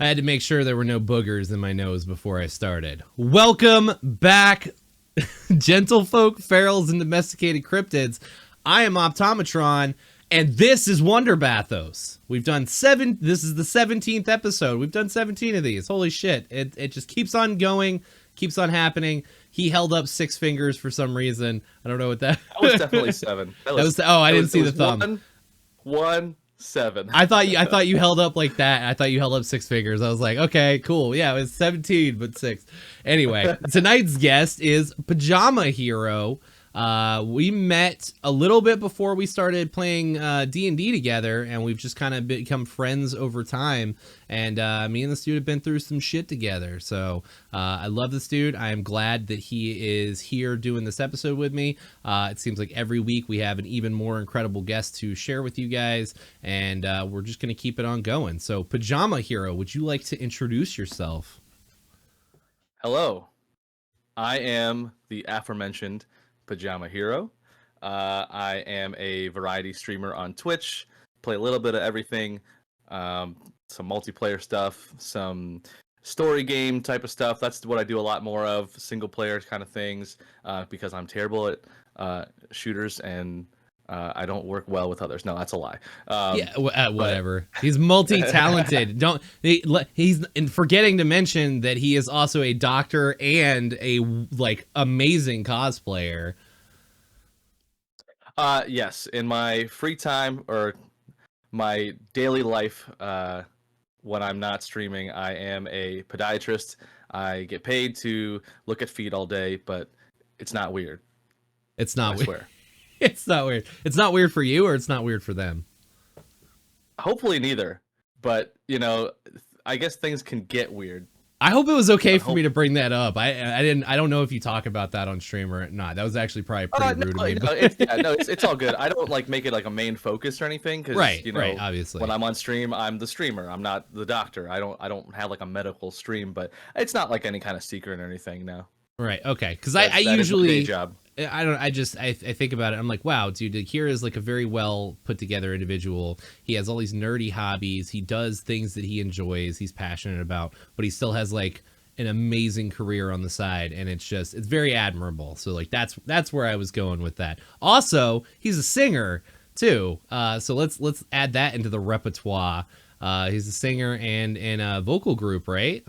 I had to make sure there were no boogers in my nose before I started. Welcome back, gentlefolk, ferals, and domesticated cryptids. I am Optometron, and this is Wonder Bathos. We've done this is the 17th episode. We've done 17 of these. Holy shit. It just keeps on going, keeps on happening. He held up 6 fingers for some reason. I don't know what that... That was definitely 7. I didn't see the thumb. 1, 7. I thought you held up like that. I thought you held up 6 fingers. I was like, okay, cool. Yeah, it was 17, but 6. Anyway, tonight's guest is PajamaHero. We met a little bit before we started playing D&D together, and we've just kind of become friends over time. And me and this dude have been through some shit together. So I love this dude. I am glad that he is here doing this episode with me. It seems like every week we have an even more incredible guest to share with you guys, and we're just going to keep it on going. So PajamaHero, would you like to introduce yourself? Hello. I am the aforementioned PajamaHero. I am a variety streamer on Twitch, play a little bit of everything, some multiplayer stuff, some story game type of stuff. That's what I do a lot more of, single player kind of things, because I'm terrible at shooters and I don't work well with others. No, that's a lie. Whatever. He's multi-talented. He's forgetting to mention that he is also a doctor and a amazing cosplayer. Yes, in my free time or my daily life, when I'm not streaming, I am a podiatrist. I get paid to look at feet all day, but it's not weird. It's not I weird. swear. It's not weird. It's not weird for you, or it's not weird for them? Hopefully neither. But, I guess things can get weird. I hope it was okay for me to bring that up. I don't know if you talk about that on stream or not. That was actually probably pretty rude of me. It's all good. I don't make it like a main focus or anything because right, obviously. When I'm on stream, I'm the streamer. I'm not the doctor. I don't have like a medical stream, but it's not like any kind of secret or anything now. Right. Okay. Because I usually day job. I think about it. I'm like, wow, dude, Kira is like a very well put together individual. He has all these nerdy hobbies. He does things that he enjoys. He's passionate about, but he still has like an amazing career on the side. And it's very admirable. So like, that's where I was going with that. Also, he's a singer too. So let's add that into the repertoire. He's a singer and in a vocal group, right?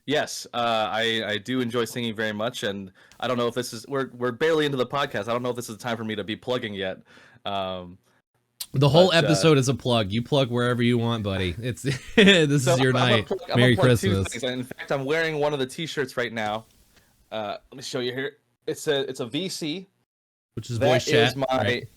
Yes, I do enjoy singing very much, and I don't know if this is we're barely into the podcast. I don't know if this is the time for me to be plugging yet. The whole episode is a plug. You plug wherever you want, buddy. This is your night. Merry Christmas. In fact, I'm wearing one of the T-shirts right now. Let me show you here. It's a VC, which is voice chat. Right?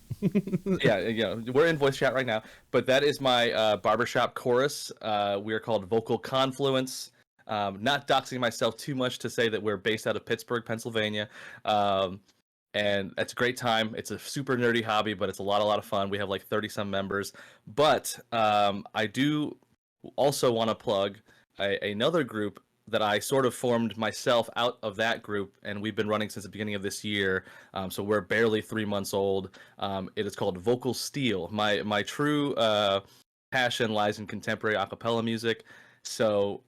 Yeah, we're in voice chat right now. But that is my barbershop chorus. We are called Vocal Confluence. Not doxing myself too much to say that we're based out of Pittsburgh, Pennsylvania, and that's a great time. It's a super nerdy hobby, but it's a lot of fun. We have like 30 some members, but I do also want to plug another group that I sort of formed myself out of that group, and we've been running since the beginning of this year. So we're barely 3 months old. It is called Vocal Steel. My true passion lies in contemporary a cappella music. So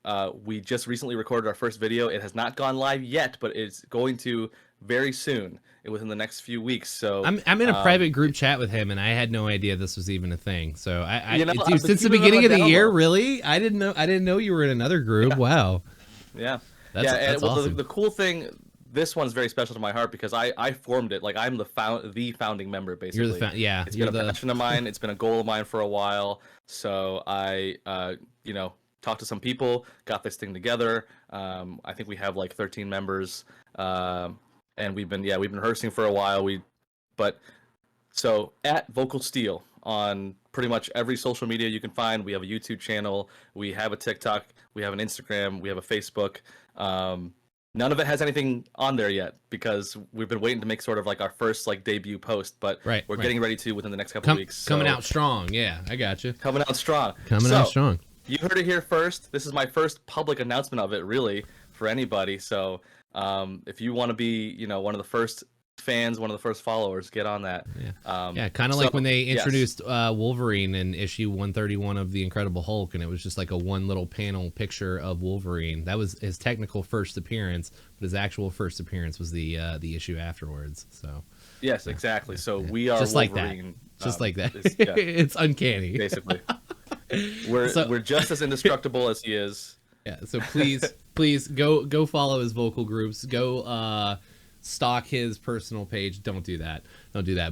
we just recently recorded our first video. It has not gone live yet, but it's going to very soon. Within the next few weeks. So I'm in a private group chat with him, and I had no idea this was even a thing. So dude, since the beginning of the year, really, I didn't know you were in another group. Yeah. Wow. Yeah. That's awesome. The cool thing. This one's very special to my heart because I formed it. Like I'm the founding member, basically. You're the It's been a passion of mine. It's been a goal of mine for a while. So I talked to some people, got this thing together. I think we have like 13 members, and we've been rehearsing for a while. So at Vocal Steel on pretty much every social media you can find. We have a YouTube channel, we have a TikTok, we have an Instagram, we have a Facebook. None of it has anything on there yet because we've been waiting to make sort of like our first like debut post, but we're getting ready to within the next couple of weeks. Coming out strong, yeah, I got you. Coming out strong. Out strong. You heard it here first. This is my first public announcement of it, really, for anybody. So if you want to be, one of the first fans, one of the first followers. Get on that. Yeah, kind of like when they introduced Wolverine in issue 131 of The Incredible Hulk, and it was just like a one little panel picture of Wolverine. That was his technical first appearance, but his actual first appearance was the issue afterwards. So yes, exactly. So we are just Wolverine, like that. It's uncanny. Basically, we're just as indestructible as he is. Yeah. So please go follow his vocal groups. Go stalk his personal page. Don't do that.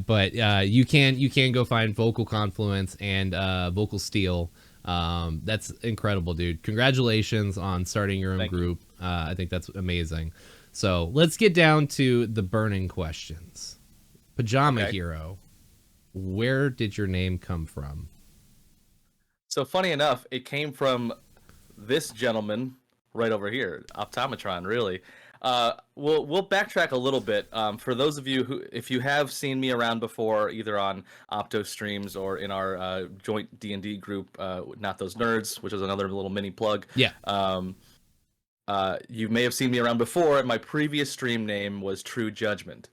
But you can go find Vocal Confluence and Vocal Steel. That's incredible, dude. Congratulations on starting your own group. I think that's amazing. So let's get down to the burning questions. PajamaHero, where did your name come from? So funny enough, it came from this gentleman right over here, Optometron, really. We'll backtrack a little bit. For those of you who, if you have seen me around before, either on Opto streams or in our joint D&D group, Not Those Nerds, which is another little mini plug. Yeah. You may have seen me around before. My previous stream name was True Judgment.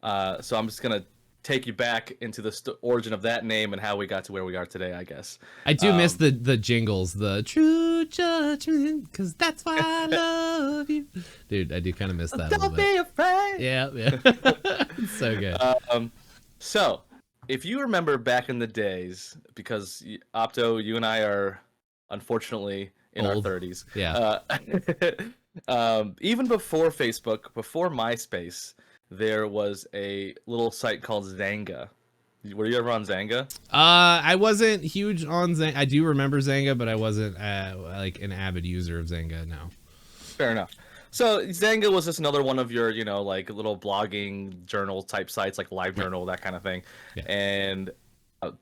So I'm just gonna take you back into the origin of that name and how we got to where we are today, I guess. I do miss the jingles, the True Judgment, because that's why I love you. Dude, I do kind of miss that. Don't be afraid. Yeah. It's so good. So, if you remember back in the days, because Opto, you and I are unfortunately in old. Our 30s. Yeah. Even before Facebook, before MySpace, there was a little site called Zanga. Were you ever on Zanga? I wasn't huge on Zanga. I do remember Zanga, but I wasn't like an avid user of Zanga. No. Fair enough. So Zanga was just another one of your, like little blogging journal type sites, like LiveJournal, that kind of thing. Yeah. And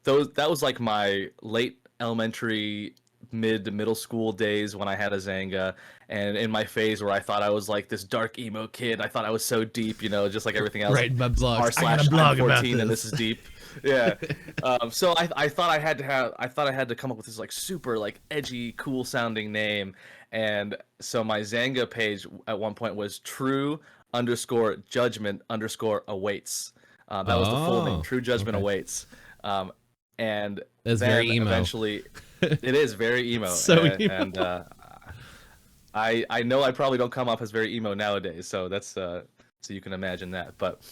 that was like my late elementary, middle school days when I had a Zanga, and in my phase where I thought I was like this dark emo kid. I thought I was so deep, just like everything else. Right, my blog. I got a blog about this. And this is deep. Yeah. So I thought I had to come up with this like super like edgy, cool sounding name, and so my Zanga page at one point was True_Judgment_awaits. That was the full name. True Judgment Awaits. And that's very emo. Eventually, it is very emo. So emo. And I know I probably don't come off as very emo nowadays, so that's so you can imagine that. But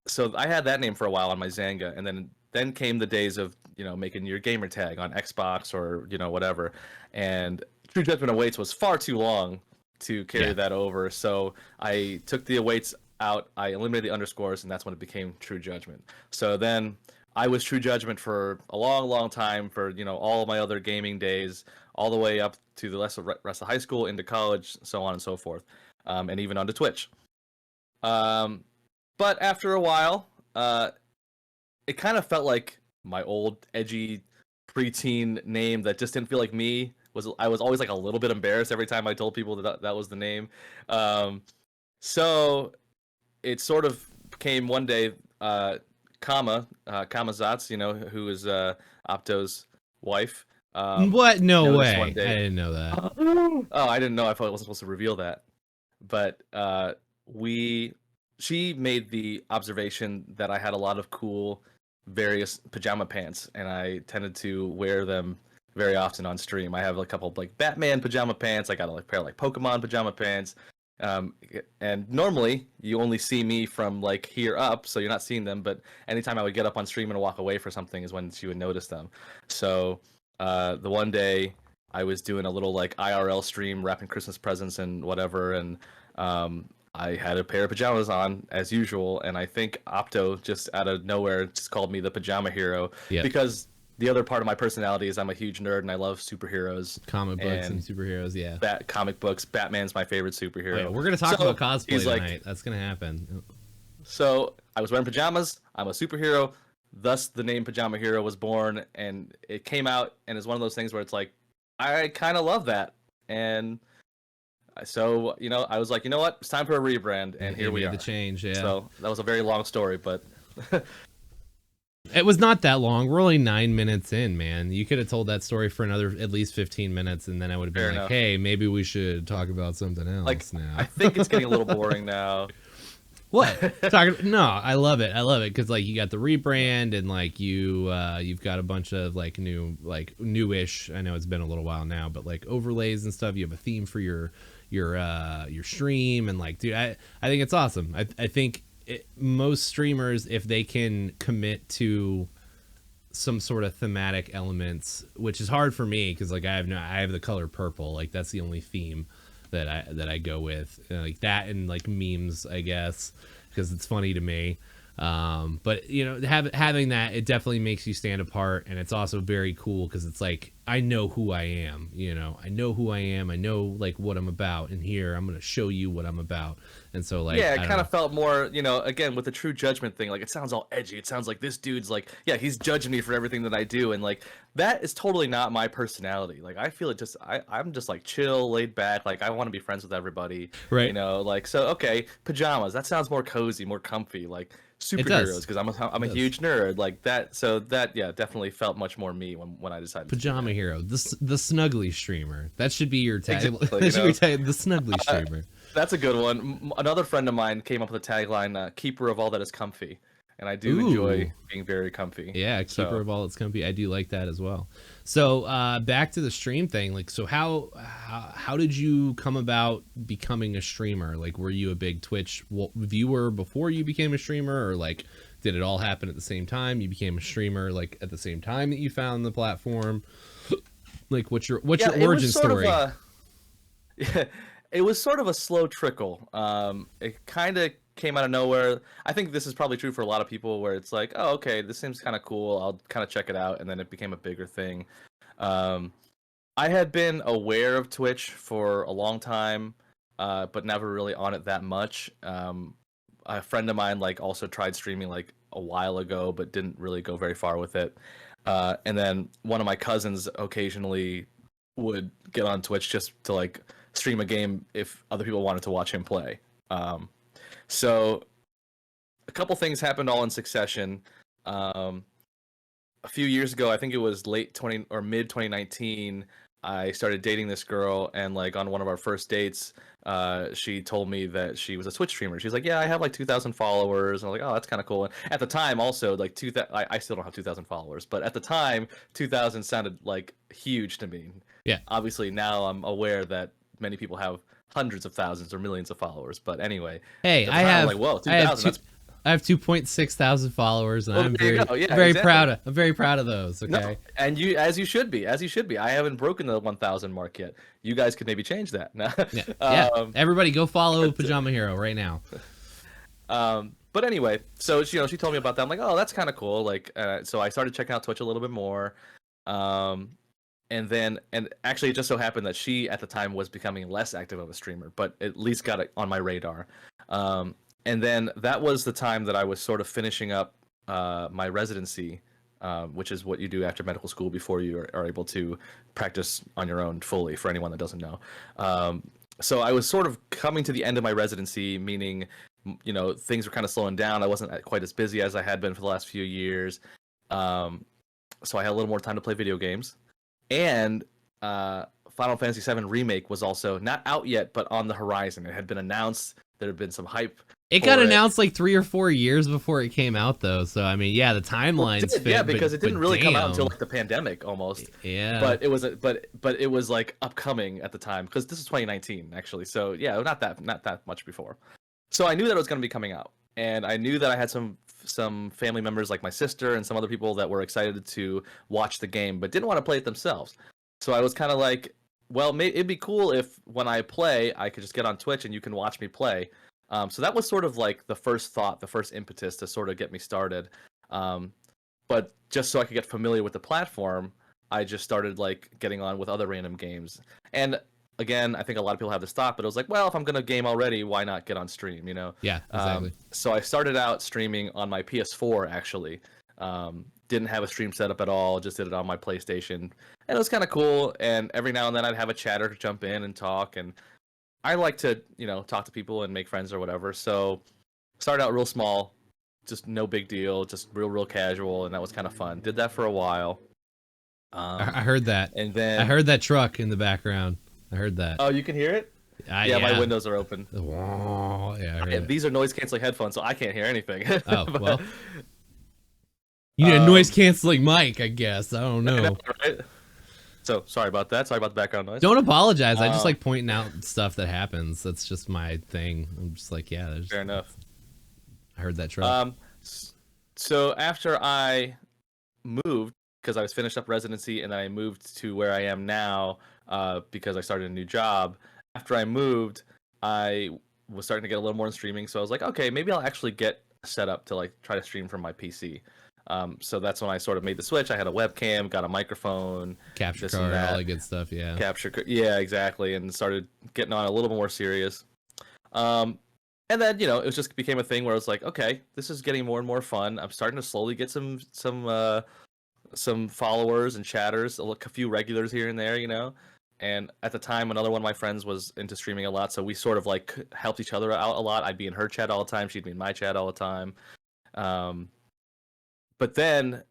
so I had that name for a while on my Zanga, and then came the days of making your gamer tag on Xbox or whatever, and True Judgment Awaits was far too long to carry that over, so I took the awaits out, I eliminated the underscores, and that's when it became True Judgment. So then I was True Judgment for a long time, for all of my other gaming days, all the way up to the rest of high school, into college, so on and so forth, and even onto Twitch. But after a while, it kind of felt like my old edgy preteen name that just didn't feel like me. I was always like a little bit embarrassed every time I told people that was the name. So it sort of came one day. Kamazats, who is Opto's wife. What? No way. I didn't know that. Oh, I didn't know. I thought I wasn't supposed to reveal that. But she made the observation that I had a lot of cool various pajama pants, and I tended to wear them very often on stream. I have a couple of like Batman pajama pants. I got a pair of like Pokemon pajama pants. And normally you only see me from like here up, so you're not seeing them, but anytime I would get up on stream and walk away for something is when she would notice them. So the one day I was doing a little like IRL stream, wrapping Christmas presents and whatever, and I had a pair of pajamas on as usual, and I think Opto just out of nowhere just called me the PajamaHero. Because the other part of my personality is I'm a huge nerd and I love superheroes. Comic books and superheroes, yeah. Comic books. Batman's my favorite superhero. Wait, we're going to talk about cosplay tonight. That's going to happen. So I was wearing pajamas. I'm a superhero. Thus, the name PajamaHero was born, and it came out, and it's one of those things where it's like, I kind of love that. And so, I was like, you know what? It's time for a rebrand, and here we are. The change, yeah. So that was a very long story, but... It was not that long. We're only 9 minutes in, man. You could have told that story for another at least 15 minutes, and then I would have been like, hey, maybe we should talk about something else now. I think it's getting a little boring now. What? Talking? No, I love it. I love it because like you got the rebrand and like you've got a bunch of like newish. I know it's been a little while now, but like overlays and stuff. You have a theme for your stream and like, dude, I think it's awesome. I think most streamers, if they can commit to some sort of thematic elements, which is hard for me because like I have the color purple. Like that's the only theme that I go with, like that and like memes, I guess, because it's funny to me. But you know, having that, it definitely makes you stand apart, and it's also very cool because it's like I know who I am. You know, I know who I am. I know like what I'm about, and here I'm gonna show you what I'm about. And so like, yeah, it kind of felt more, you know, again with the True Judgment thing. Like it sounds all edgy. It sounds like this dude's like, yeah, he's judging me for everything that I do, and like that is totally not my personality. Like I feel it just I'm just like chill, laid back. Like I want to be friends with everybody. Right. You know, like so okay, pajamas. That sounds more cozy, more comfy. Like superheroes because I'm a huge nerd like that. So that yeah, definitely felt much more me when I decided. PajamaHero, the snuggly streamer. That should be your tag. Exactly, that should be your tag, the snuggly streamer. That's a good one. Another friend of mine came up with a tagline, "Keeper of all that is comfy," and I do enjoy being very comfy. Yeah, keeper of all that's comfy. I do like that as well. So back to the stream thing. Like, so how did you come about becoming a streamer? Like, were you a big Twitch viewer before you became a streamer, or like did it all happen at the same time? You became a streamer like at the same time that you found the platform. Like, what's your origin story? Yeah, it was sort of a slow trickle. It kind of came out of nowhere. I think this is probably true for a lot of people where it's like, oh, okay, this seems kind of cool. I'll kind of check it out. And then it became a bigger thing. I had been aware of Twitch for a long time, but never really on it that much. A friend of mine like also tried streaming like a while ago, but didn't really go very far with it. And then one of my cousins occasionally would get on Twitch just to like stream a game if other people wanted to watch him play. So a couple things happened all in succession. A few years ago, I think it was late 20 or mid 2019, I started dating this girl, and like on one of our first dates, she told me that she was a Twitch streamer. She's like, yeah, I have like 2,000 followers. And I was like, oh, that's kind of cool. And at the time also like I still don't have 2,000 followers, but at the time 2,000 sounded like huge to me. Yeah. Obviously now I'm aware that many people have hundreds of thousands or millions of followers, but anyway. Hey, I have like, whoa, 2,000. I have 2.6 thousand followers, and I'm very proud of. I'm very proud of those. Okay, no, and you, as you should be, I haven't broken the 1,000 mark yet. You guys could maybe change that. Yeah. Everybody, go follow PajamaHero right now. But anyway, so she told me about that. I'm like, oh, that's kind of cool. Like, so I started checking out Twitch a little bit more. And actually, it just so happened that she at the time was becoming less active of a streamer, but at least got it on my radar. And then that was the time that I was sort of finishing up my residency, which is what you do after medical school before you are able to practice on your own fully, for anyone that doesn't know. So I was sort of coming to the end of my residency, meaning, things were kind of slowing down. I wasn't quite as busy as I had been for the last few years. So I had a little more time to play video games. And Final Fantasy VII Remake was also not out yet, but on the horizon. It had been announced. There had been some hype. It got announced like 3 or 4 years before it came out, though. So I mean, yeah, the timelines fit. Yeah, because it didn't really come out until like the pandemic almost. Yeah. But it was but it was like upcoming at the time because this is 2019 actually. So yeah, not that much before. So I knew that it was going to be coming out, and I knew that I had some family members like my sister and some other people that were excited to watch the game but didn't want to play it themselves. So I was kind of like, well, it'd be cool if when I play, I could just get on Twitch and you can watch me play. So that was sort of like the first thought, the first impetus to sort of get me started. But just so I could get familiar with the platform, I just started like getting on with other random games. And again, I think a lot of people have this thought, but it was like, well, if I'm going to game already, why not get on stream, Yeah, exactly. So I started out streaming on my PS4, actually. Didn't have a stream set up at all, just did it on my PlayStation. And it was kind of cool, and every now and then I'd have a chatter to jump in and talk, and I like to, talk to people and make friends or whatever. So started out real small, just no big deal, just real casual, and that was kind of fun. Did that for a while. I heard that. And then I heard that truck in the background. I heard that. Oh, you can hear it? Yeah, my Yeah. windows are open. Yeah, I heard it. These are noise canceling headphones, so I can't hear anything. Oh, But, well. You need a noise um, canceling mic, I guess. I don't I know, know. right? So sorry about that. Sorry about the background noise. Don't apologize. I just Um, like pointing out stuff that happens. That's just my thing. I'm just like, yeah, Fair enough. I heard that truck. So after I moved, because I was finished up residency, and then I moved to where I am now, because I started a new job. After I moved, I was starting to get a little more in streaming, so I was like, okay, maybe I'll actually get set up to like try to stream from my PC. So that's when I sort of made the switch. I had a webcam, got a microphone, Capture this and card, all that. that good stuff. Yeah. Yeah, exactly, and started getting on a little more serious. Um, and then it just became a thing where I was like, okay, this is getting more and more fun. I'm starting to slowly get some followers and chatters, a few regulars here and there. And at the time, another one of my friends was into streaming a lot, so we sort of like helped each other out a lot. I'd be in her chat all the time, she'd be in my chat all the time. But then,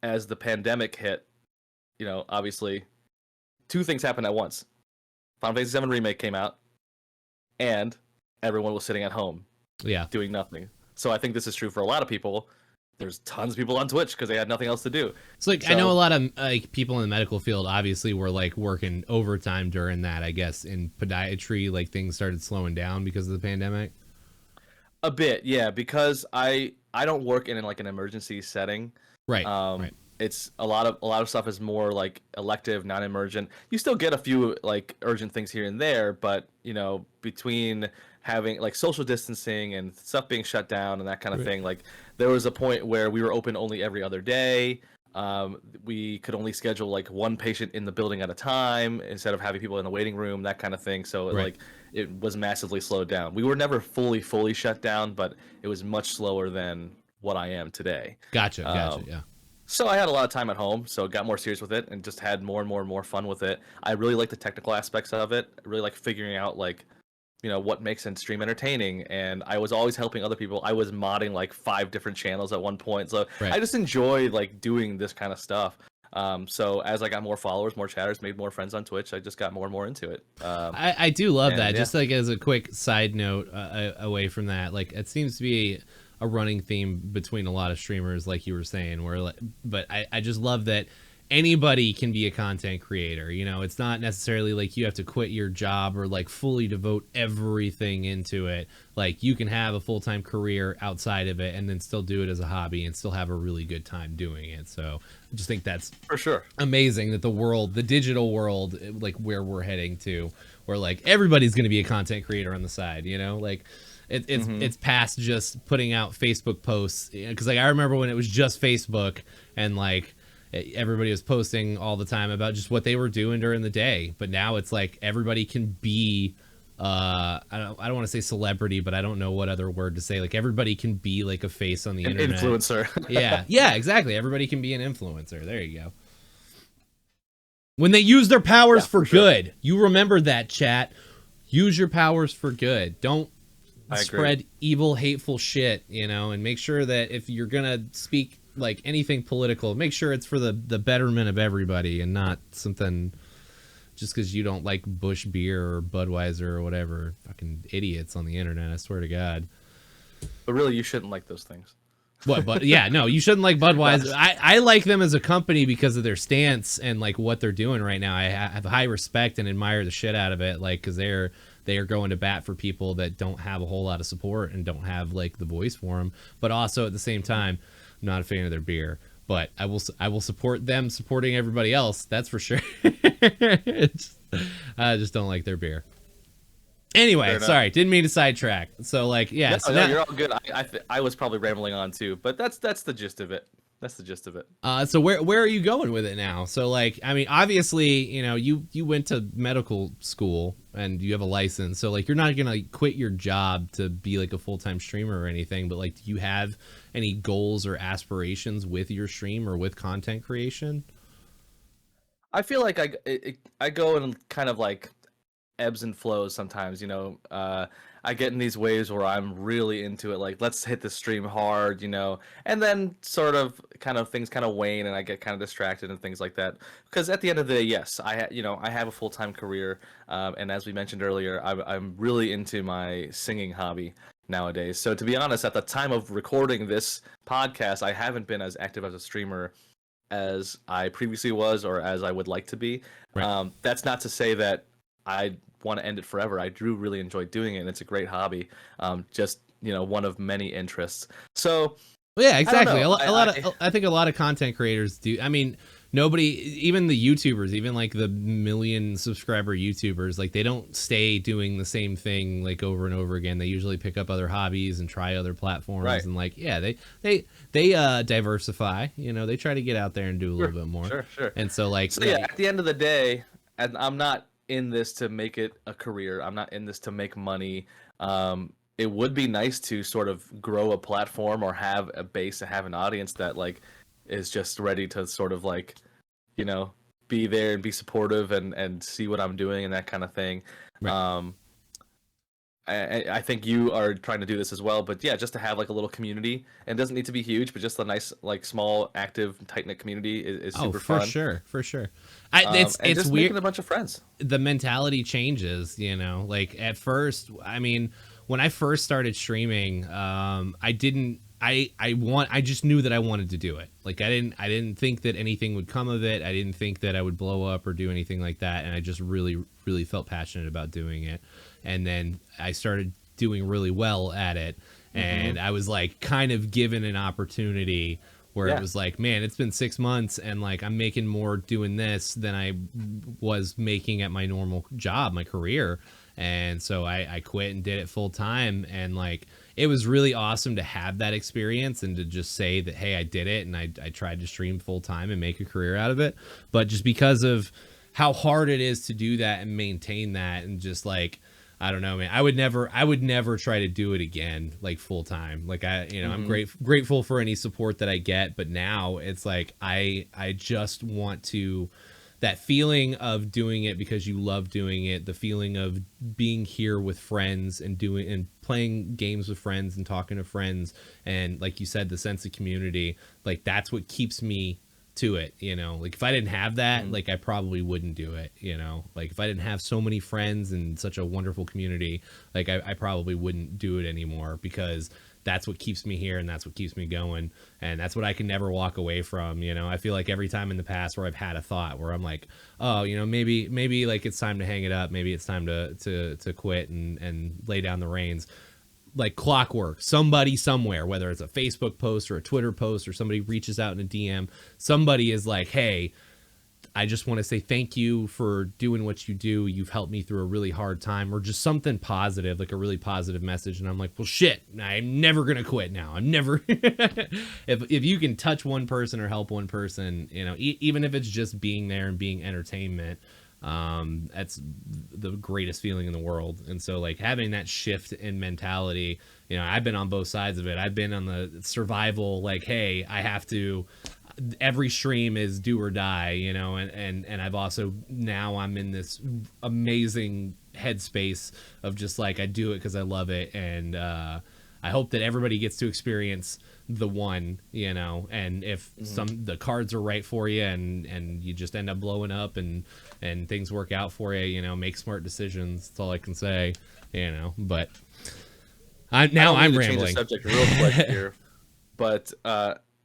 as the pandemic hit, obviously, two things happened at once. Final Fantasy VII Remake came out, and everyone was sitting at home Yeah. doing nothing. So I think this is true for a lot of people. There's tons of people on Twitch because they had nothing else to do. So like I know a lot of like people in the medical field obviously were like working overtime during that, I guess. In podiatry, like things started slowing down because of the pandemic. A bit, yeah, because I don't work in like an emergency setting. Right. Right. It's a lot of stuff is more like elective, non-emergent. You still get a few like urgent things here and there, but between having like social distancing and stuff being shut down and that kind of thing, like there was a point where we were open only every other day. We could only schedule like one patient in the building at a time instead of having people in the waiting room, that kind of thing. So like it was massively slowed down. We were never fully shut down, but it was much slower than what I am today. Gotcha. Yeah. So I had a lot of time at home, so got more serious with it and just had more and more fun with it. I really like the technical aspects of it. I really like figuring out like what makes a stream entertaining, and I was always helping other people. I was modding like 5 different channels at one point, so I just enjoy like doing this kind of stuff. So as I got more followers, more chatters, made more friends on Twitch, I just got more and more into it. I do love that. Just like as a quick side note, away from that, like it seems to be a running theme between a lot of streamers, like you were saying, where like, but I just love that anybody can be a content creator. It's not necessarily like you have to quit your job or like fully devote everything into it. Like you can have a full-time career outside of it and then still do it as a hobby and still have a really good time doing it. So I just think that's for sure amazing that the digital world, like where we're heading to, where like everybody's going to be a content creator on the side, like it's past just putting out Facebook posts. Because like I remember when it was just Facebook and like everybody was posting all the time about just what they were doing during the day, but now it's like everybody can be I don't want to say celebrity, but I don't know what other word to say. Like everybody can be like a face on the internet. Influencer. yeah, exactly. Everybody can be an influencer. There you go. When they use their powers for good. You remember that, chat. Use your powers for good. Don't spread evil, hateful shit, and make sure that if you're gonna speak like anything political, make sure it's for the betterment of everybody and not something just because you don't like Bush beer or Budweiser or whatever. Fucking idiots on the internet, I swear to God. But really, you shouldn't like those things. What? But yeah, no, you shouldn't like Budweiser. I like them as a company because of their stance and like what they're doing right now. I have high respect and admire the shit out of it, like because they are going to bat for people that don't have a whole lot of support and don't have like the voice for them. But also at the same time, I'm not a fan of their beer. But I will support them supporting everybody else. That's for sure. I just don't like their beer. Anyway, sorry, didn't mean to sidetrack. So like, yeah, no, you're all good. I was probably rambling on too, but that's the gist of it. That's the gist of it. So where are you going with it now? So like, I mean, obviously, you went to medical school and you have a license. So like, you're not gonna like, quit your job to be like a full-time streamer or anything. But like, do you have any goals or aspirations with your stream or with content creation? I feel like I go in kind of like ebbs and flows sometimes. I get in these waves where I'm really into it, like let's hit the stream hard, and then sort of kind of things kind of wane and I get kind of distracted and things like that. Because at the end of the day, yes, I have a full-time career, and as we mentioned earlier, I'm really into my singing hobby nowadays. So to be honest, at the time of recording this podcast, I haven't been as active as a streamer as I previously was or as I would like to be. Right. That's not to say that I want to end it forever. I do really enjoy doing it, and it's a great hobby. Just one of many interests. So yeah, exactly. I think a lot of content creators do. I mean, nobody, even the YouTubers, even like the million subscriber YouTubers, like they don't stay doing the same thing like over and over again. They usually pick up other hobbies and try other platforms, right. and like they diversify. They try to get out there and do a little bit more. Sure. And so like at the end of the day, and I'm not in this to make it a career. I'm not in this to make money. It would be nice to sort of grow a platform or have a base and have an audience that like is just ready to sort of like, be there and be supportive and see what I'm doing and that kind of thing. Right. I think you are trying to do this as well, but yeah, just to have like a little community, and it doesn't need to be huge, but just a nice, like small, active, tight-knit community is super fun. For sure. It's just weird. Making a bunch of friends. The mentality changes, like at first, I mean, when I first started streaming, I just knew that I wanted to do it. Like I didn't think that anything would come of it. I didn't think that I would blow up or do anything like that. And I just really, really felt passionate about doing it. And then I started doing really well at it. And I was like kind of given an opportunity where it was like, man, it's been 6 months and like I'm making more doing this than I was making at my normal job, my career. And so I quit and did it full time. And like, it was really awesome to have that experience and to just say that, hey, I did it. And I tried to stream full time and make a career out of it. But just because of how hard it is to do that and maintain that, and just like, I don't know, man, I would never try to do it again, like full time. Like I'm grateful for any support that I get. But now it's like, I just want to, that feeling of doing it because you love doing it, the feeling of being here with friends and playing games with friends and talking to friends. And like you said, the sense of community, like that's what keeps me to it. Like if I didn't have that, like I probably wouldn't do it. Like if I didn't have so many friends and such a wonderful community, like I probably wouldn't do it anymore, because that's what keeps me here and that's what keeps me going, and that's what I can never walk away from. I feel like every time in the past where I've had a thought where I'm like, oh, maybe like it's time to hang it up, maybe it's time to quit and lay down the reins, like clockwork, somebody somewhere, whether it's a Facebook post or a Twitter post or somebody reaches out in a DM, somebody is like, hey, I just want to say thank you for doing what you do. You've helped me through a really hard time, or just something positive, like a really positive message. And I'm like, well, shit, I'm never going to quit now. I'm never, if you can touch one person or help one person, even if it's just being there and being entertainment, that's the greatest feeling in the world. And so like having that shift in mentality, I've been on both sides of it. I've been on the survival, like, hey, every stream is do or die, and I've also, now I'm in this amazing headspace of just like, I do it because I love it. And I hope that everybody gets to experience the one, and if the cards are right for you and you just end up blowing up and things work out for you, make smart decisions. That's all I can say, but I'm rambling. Change the subject real quick here, but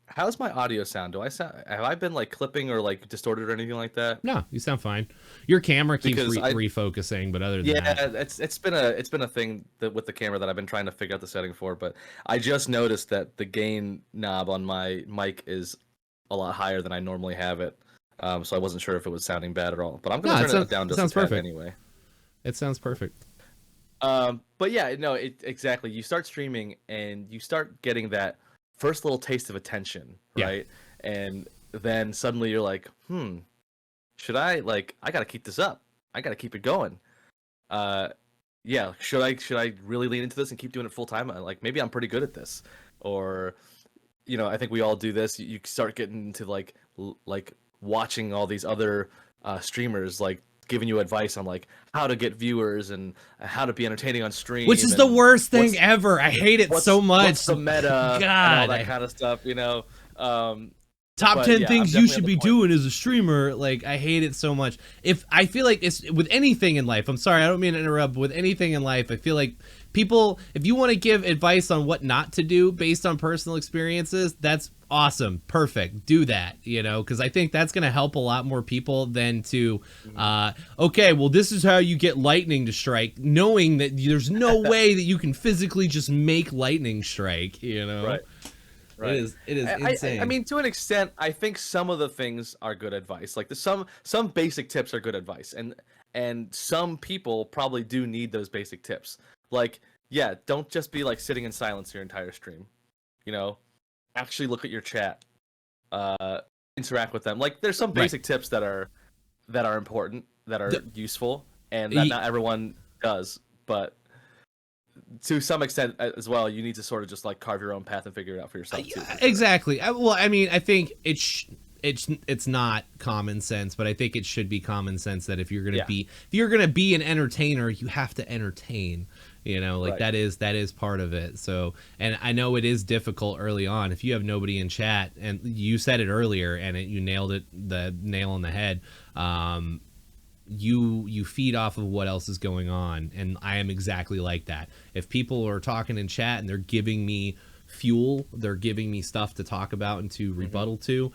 how's my audio sound? Have I been like clipping or like distorted or anything like that? No, you sound fine. Your camera keeps refocusing, but other than that, it's been a thing that with the camera that I've been trying to figure out the setting for. But I just noticed that the gain knob on my mic is a lot higher than I normally have it. So I wasn't sure if it was sounding bad at all. But I'm gonna turn it down just a tad anyway. It sounds perfect. But yeah, no, exactly. You start streaming and you start getting that first little taste of attention, right? Yeah. And then suddenly you're like, should I gotta keep this up. I gotta keep it going. Yeah, should I really lean into this and keep doing it full time? Like, maybe I'm pretty good at this. Or, I think we all do this. You start getting into like watching all these other streamers like giving you advice on like how to get viewers and how to be entertaining on stream, which is the and worst thing ever. I hate it so much. What's the meta God, and all that kind of stuff, you know. Top But 10 yeah, things I'm you definitely should at the be point. doing as a streamer. Like, I hate it so much. If I feel like it's with anything in life, I'm sorry, I don't mean to interrupt, but with anything in life, I feel like people, if you want to give advice on what not to do based on personal experiences, that's awesome. Perfect. Do that, you know, because I think that's going to help a lot more people than to, okay, well, this is how you get lightning to strike, knowing that there's no way that you can physically just make lightning strike, you know? Right. Right. It is insane. I mean, to an extent, I think some of the things are good advice. Like some basic tips are good advice, and some people probably do need those basic tips. Like, yeah, don't just be like sitting in silence your entire stream. You know, actually look at your chat, interact with them. Like, there's some basic tips that are important, that are useful, and that not everyone does, but to some extent as well, you need to sort of just like carve your own path and figure it out for yourself too. For exactly. Well, I mean, I think it's not common sense, but I think it should be common sense that if you're gonna be an entertainer, you have to entertain. You know, like that is part of it. So, and I know it is difficult early on if you have nobody in chat, and you said it earlier, and you nailed it, the nail on the head. You feed off of what else is going on, and I am exactly like that. If people are talking in chat and they're giving me fuel, they're giving me stuff to talk about and to rebuttal to,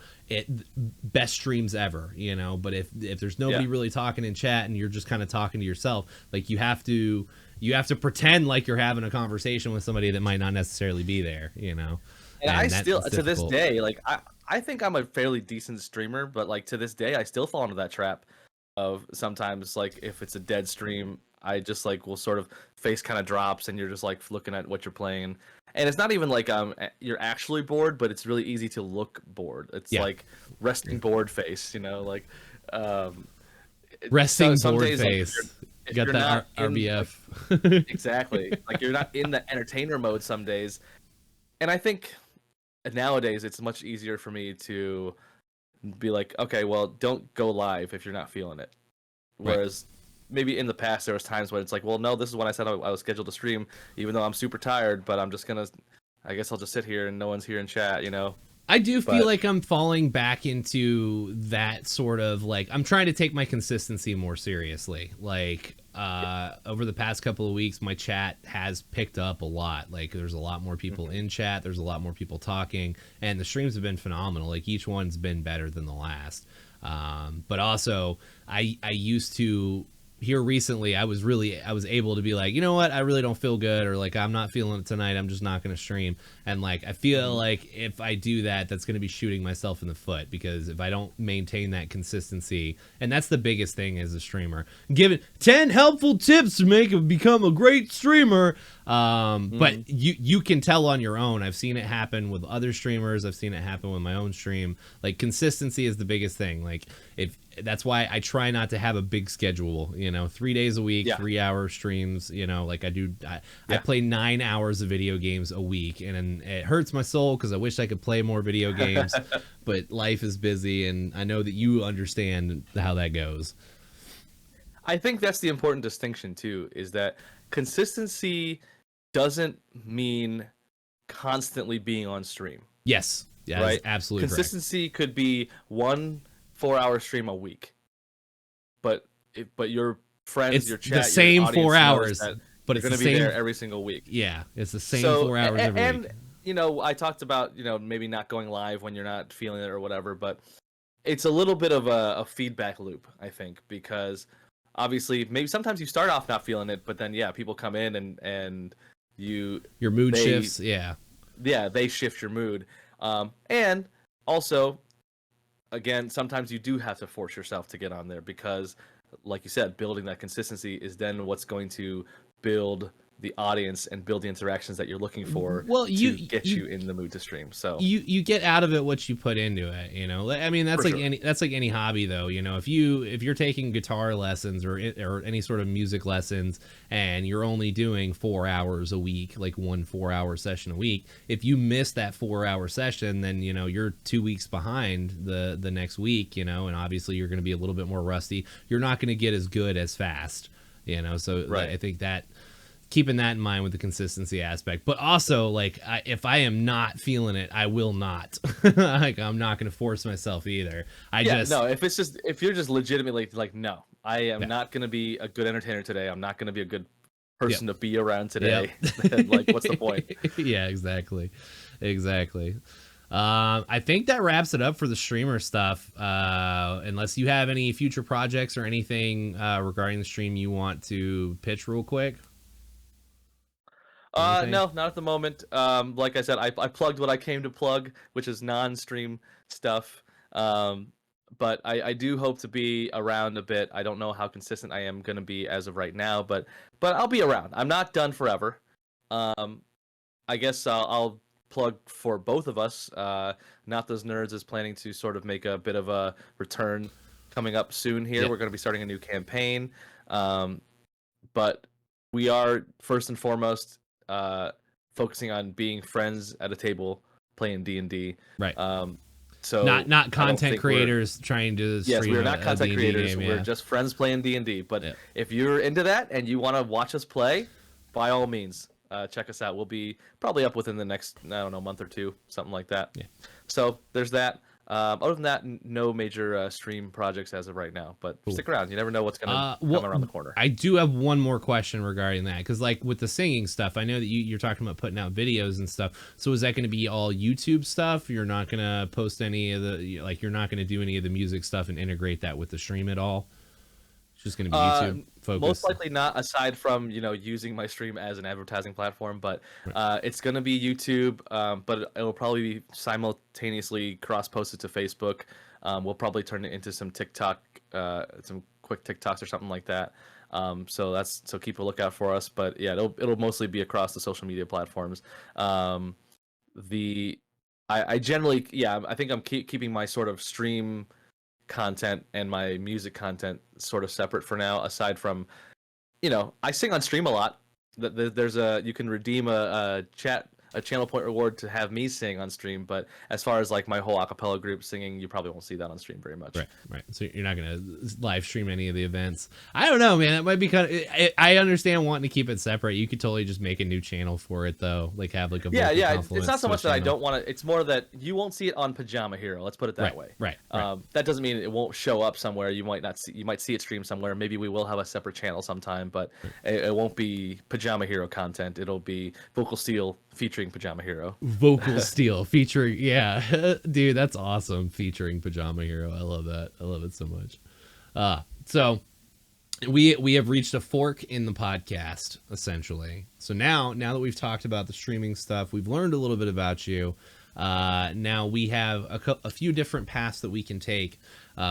best streams ever, you know. But if there's nobody really talking in chat and you're just kind of talking to yourself, like you have to pretend like you're having a conversation with somebody that might not necessarily be there, you know. And I still, to this day, like I think I'm a fairly decent streamer, but like to this day I still fall into that trap of sometimes, like, if it's a dead stream, I just like will sort of face kind of drops and you're just like looking at what you're playing, and it's not even like you're actually bored, but it's really easy to look bored. It's like resting bored face, you know, like resting some bored days, face. Like, got that RBF. Exactly. Like, you're not in the entertainer mode some days, and I think nowadays it's much easier for me to be like, okay, well, don't go live if you're not feeling it. Whereas maybe in the past there was times when it's like, well, no, this is when I said I was scheduled to stream, even though I'm super tired, but I'm just gonna, I guess I'll just sit here and no one's here in chat, you know. I do feel like I'm falling back into that sort of, like, I'm trying to take my consistency more seriously. Like, over the past couple of weeks, my chat has picked up a lot. Like, there's a lot more people in chat. There's a lot more people talking. And the streams have been phenomenal. Like, each one's been better than the last. But also, I used to... Here recently, I was able to be like, you know what, I really don't feel good, or like, I'm not feeling it tonight, I'm just not going to stream. And like, I feel like if I do that, that's going to be shooting myself in the foot, because if I don't maintain that consistency, and that's the biggest thing as a streamer, giving 10 helpful tips to become a great streamer. But you can tell on your own. I've seen it happen with other streamers. I've seen it happen with my own stream. Like, consistency is the biggest thing. Like, that's why I try not to have a big schedule, you know, 3 days a week, 3-hour streams, you know, like I play 9 hours of video games a week, and it hurts my soul because I wish I could play more video games, but life is busy, and I know that you understand how that goes. I think that's the important distinction too, is that consistency doesn't mean constantly being on stream. Yes. Yeah, right? Absolutely. Consistency could be 1 4-hour stream a week, but your friends, it's your chat, the same 4 hours, but it's going to be there every single week. Yeah, it's the same 4 hours every week. And you know, I talked about, you know, maybe not going live when you're not feeling it or whatever, but it's a little bit of a feedback loop, I think, because obviously maybe sometimes you start off not feeling it, but then people come in and your mood shifts. They shift your mood, and also, again, sometimes you do have to force yourself to get on there, because, like you said, building that consistency is then what's going to build the audience and build the interactions that you're looking for Well, to get you in the mood to stream. So you get out of it what you put into it, you know. I mean, that's For like sure. any hobby though, you know. If you're taking guitar lessons or any sort of music lessons and you're only doing 4 hours a week, like 1 4-hour session a week, if you miss that 4-hour session, then you know you're 2 weeks behind the next week, you know, and obviously you're going to be a little bit more rusty. You're not going to get as good as fast, you know. So Right. I think that keeping that in mind with the consistency aspect, but also like if I am not feeling it, I will not. Like I'm not going to force myself either. No, if you're just legitimately like, no, I am Yeah. not going to be a good entertainer today. I'm not going to be a good person Yep. to be around today. Then, like, what's the point? Yeah, exactly. I think that wraps it up for the streamer stuff. Unless you have any future projects or anything regarding the stream you want to pitch real quick. Anything? No, not at the moment. Like I said, I plugged what I came to plug, which is non-stream stuff. But I do hope to be around a bit. I don't know how consistent I am going to be as of right now, but I'll be around. I'm not done forever. I guess I'll plug for both of us. Not Those Nerds is planning to sort of make a bit of a return coming up soon here. Yep. We're going to be starting a new campaign. But we are first and foremost focusing on being friends at a table playing D&D. Right. So not content creators trying to stream. Yes, we're not content D&D creators. game, We're yeah. just friends playing D&D. But Yep. if you're into that and you want to watch us play, by all means, check us out. We'll be probably up within the next, I don't know, month or two, something like that. Yeah. So there's that. Other than that, no major stream projects as of right now. But stick around. You never know what's going to come around the corner. I do have one more question regarding that, because like with the singing stuff, I know that you're talking about putting out videos and stuff. So is that going to be all YouTube stuff? You're not going to post any of the, like, you're not going to do any of the music stuff and integrate that with the stream at all? It's just going to be YouTube focused. Most likely not, aside from using my stream as an advertising platform. But it's going to be YouTube. But it'll probably be simultaneously cross-posted to Facebook. We'll probably turn it into some TikTok, some quick TikToks or something like that. So keep a lookout for us. But yeah, it'll mostly be across the social media platforms. I generally, I think I'm keeping my sort of stream content and my music content sort of separate for now, aside from I sing on stream a lot. There's you can redeem a channel point reward to have me sing on stream, but as far as like my whole acapella group singing, you probably won't see that on stream very much. Right. So you're not gonna live stream any of the events. I don't know, man. It might be kind of. I understand wanting to keep it separate. You could totally just make a new channel for it though, like have like a It's not so much that I don't want to. It's more that you won't see it on PajamaHero. Let's put it that way. Right. That doesn't mean it won't show up somewhere. You might not see. You might see it stream somewhere. Maybe we will have a separate channel sometime, but it won't be PajamaHero content. It'll be Vocal Steel featuring PajamaHero. Vocal Steel featuring, yeah, dude, that's awesome. Featuring PajamaHero. I love that. I love it so much. So we have reached a fork in the podcast, essentially. So now that we've talked about the streaming stuff, we've learned a little bit about you. Now we have a few different paths that we can take.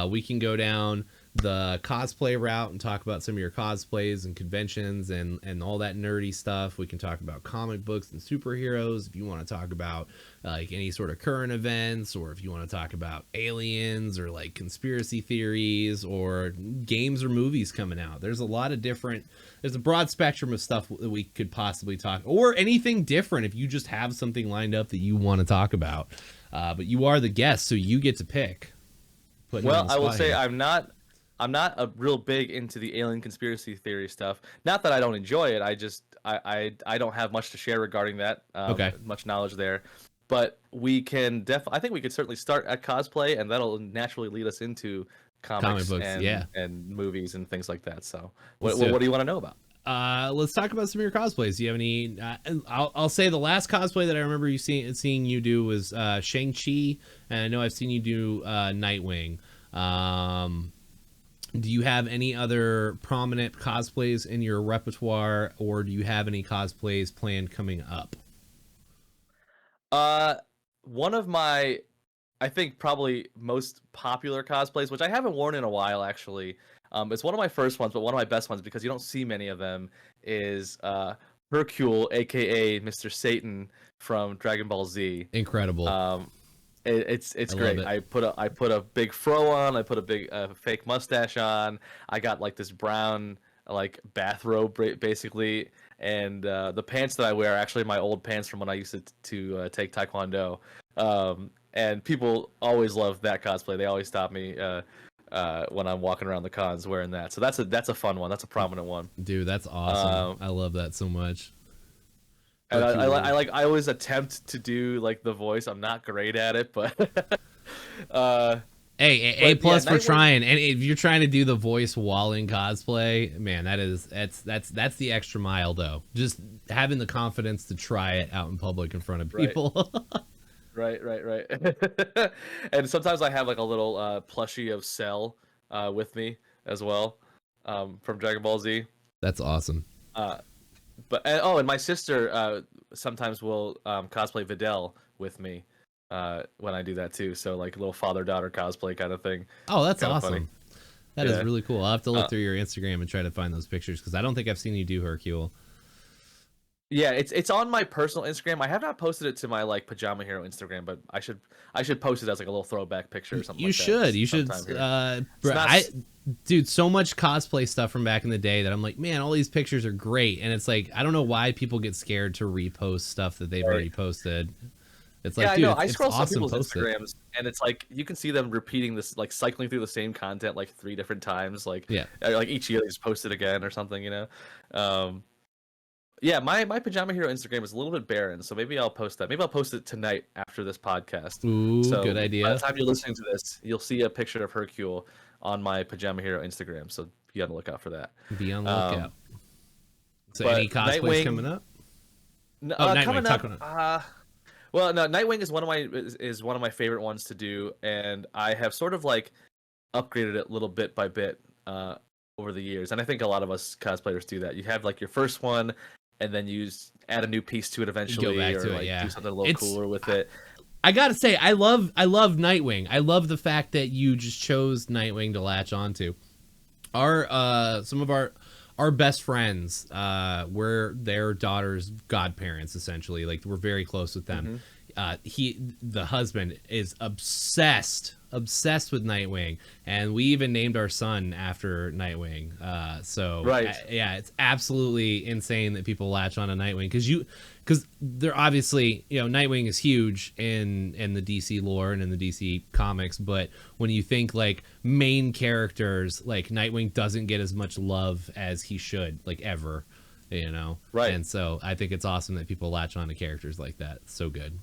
We can go down the cosplay route and talk about some of your cosplays and conventions and all that nerdy stuff. We can talk about comic books and superheroes. If you want to talk about like any sort of current events, or if you want to talk about aliens or like conspiracy theories or games or movies coming out, there's a broad spectrum of stuff that we could possibly talk, or anything different if you just have something lined up that you want to talk about. But you are the guest, so you get to pick. Well, I will say I'm not a real big into the alien conspiracy theory stuff. Not that I don't enjoy it. I don't have much to share regarding that. Much knowledge there. But we can I think we could certainly start at cosplay, and that'll naturally lead us into comic books, and movies and things like that. So what do you want to know about? Let's talk about some of your cosplays. Do you have any? I'll say the last cosplay that I remember seeing you do was Shang-Chi, and I know I've seen you do Nightwing. Do you have any other prominent cosplays in your repertoire, or do you have any cosplays planned coming up? One of my, I think probably most popular cosplays, which I haven't worn in a while actually. It's one of my first ones, but one of my best ones because you don't see many of them, is Hercule, aka Mr. Satan from Dragon Ball Z. Incredible. It's I love great. it. I put a big fro on. I put a big fake mustache on. I got like this brown like bathrobe basically, and the pants that I wear are actually my old pants from when I used to take Taekwondo. And people always love that cosplay. They always stop me when I'm walking around the cons wearing that. So that's a fun one. That's a prominent one. Dude, that's awesome. I love that so much. And Hercule. I always attempt to do like the voice. I'm not great at it, but uh Hey, A but yeah, plus for Nightwing. trying. And if you're trying to do the voice while in cosplay, man, that's the extra mile though. Just having the confidence to try it out in public in front of Right. people. Right. And sometimes I have like a little plushie of Cell with me as well, from Dragon Ball Z. That's awesome. Uh, and my sister sometimes will cosplay Videl with me when I do that too. So like a little father-daughter cosplay kind of thing. Oh, that's Kind of awesome. funny. That is Yeah. really cool. I'll have to look Uh, through your Instagram and try to find those pictures because I don't think I've seen you do Hercule. Yeah, it's on my personal Instagram. I have not posted it to my like PajamaHero Instagram, but I should post it as like a little throwback picture or something You like should. that. You should. Sometime here. Bro, It's not dude, so much cosplay stuff from back in the day that I'm like, man, all these pictures are great. And it's like, I don't know why people get scared to repost stuff that they've already posted. It's like, yeah, I dude, know. I it's scroll some awesome. people's Post it. Instagrams, and it's like you can see them repeating this, like cycling through the same content like 3 different times. Yeah. Like each year they just post it again or something, you know. Yeah, my PajamaHero Instagram is a little bit barren, so maybe I'll post that. Maybe I'll post it tonight after this podcast. Ooh, So good by idea. the time you're listening to this, you'll see a picture of Hercule on my PajamaHero Instagram. So be on the lookout for that. Be on the lookout. So but any cosplays Nightwing- coming up? Coming Nightwing, up. talk on it. Well, no, Nightwing is one of my favorite ones to do, and I have sort of like upgraded it little bit by bit over the years. And I think a lot of us cosplayers do that. You have like your first one, and then you add a new piece to it eventually, back or to it, like yeah. do something a little It's- cooler with it. I gotta say, I love Nightwing. I love the fact that you just chose Nightwing to latch onto. Some of our best friends, we're their daughter's godparents essentially. Like we're very close with them. The husband is obsessed with Nightwing, and we even named our son after Nightwing. Right. Yeah, it's absolutely insane that people latch on to Nightwing because they're obviously, Nightwing is huge in the DC lore and in the DC comics, but when you think like main characters, like Nightwing doesn't get as much love as he should, like ever, Right. And so I think it's awesome that people latch on to characters like that. It's so good.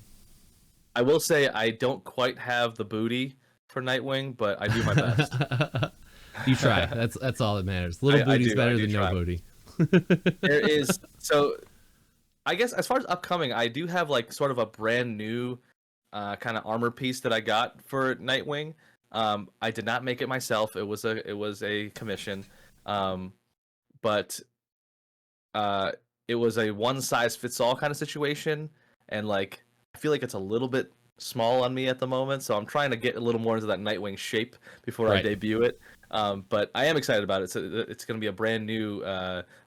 I will say I don't quite have the booty for Nightwing, but I do my best. You try. That's all that matters. Little I booty's do better than try. no booty. There is so I guess as far as upcoming, I do have like sort of a brand new kind of armor piece that I got for Nightwing. I did not make it myself. It was a commission. But it was a one size fits all kind of situation, and like I feel like it's a little bit small on me at the moment, so I'm trying to get a little more into that Nightwing shape before I Right. debut it. But I am excited about it. So it's going to be a brand new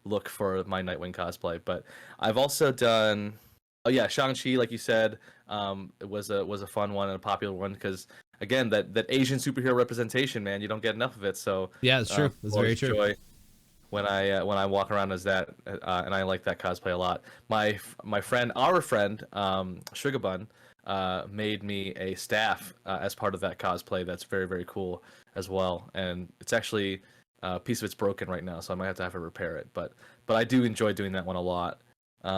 look for my Nightwing cosplay. But I've also done, oh yeah, Shang-Chi, like you said, it was a fun one and a popular one because again, that Asian superhero representation, man, you don't get enough of it. So Yeah, it's true. It's very always true. joy when I walk around as that, and I like that cosplay a lot. Our friend, Sugarbun, made me a staff as part of that cosplay. That's very, very cool as well. And it's actually a piece of it's broken right now, so I might have to have her repair it. But I do enjoy doing that one a lot. You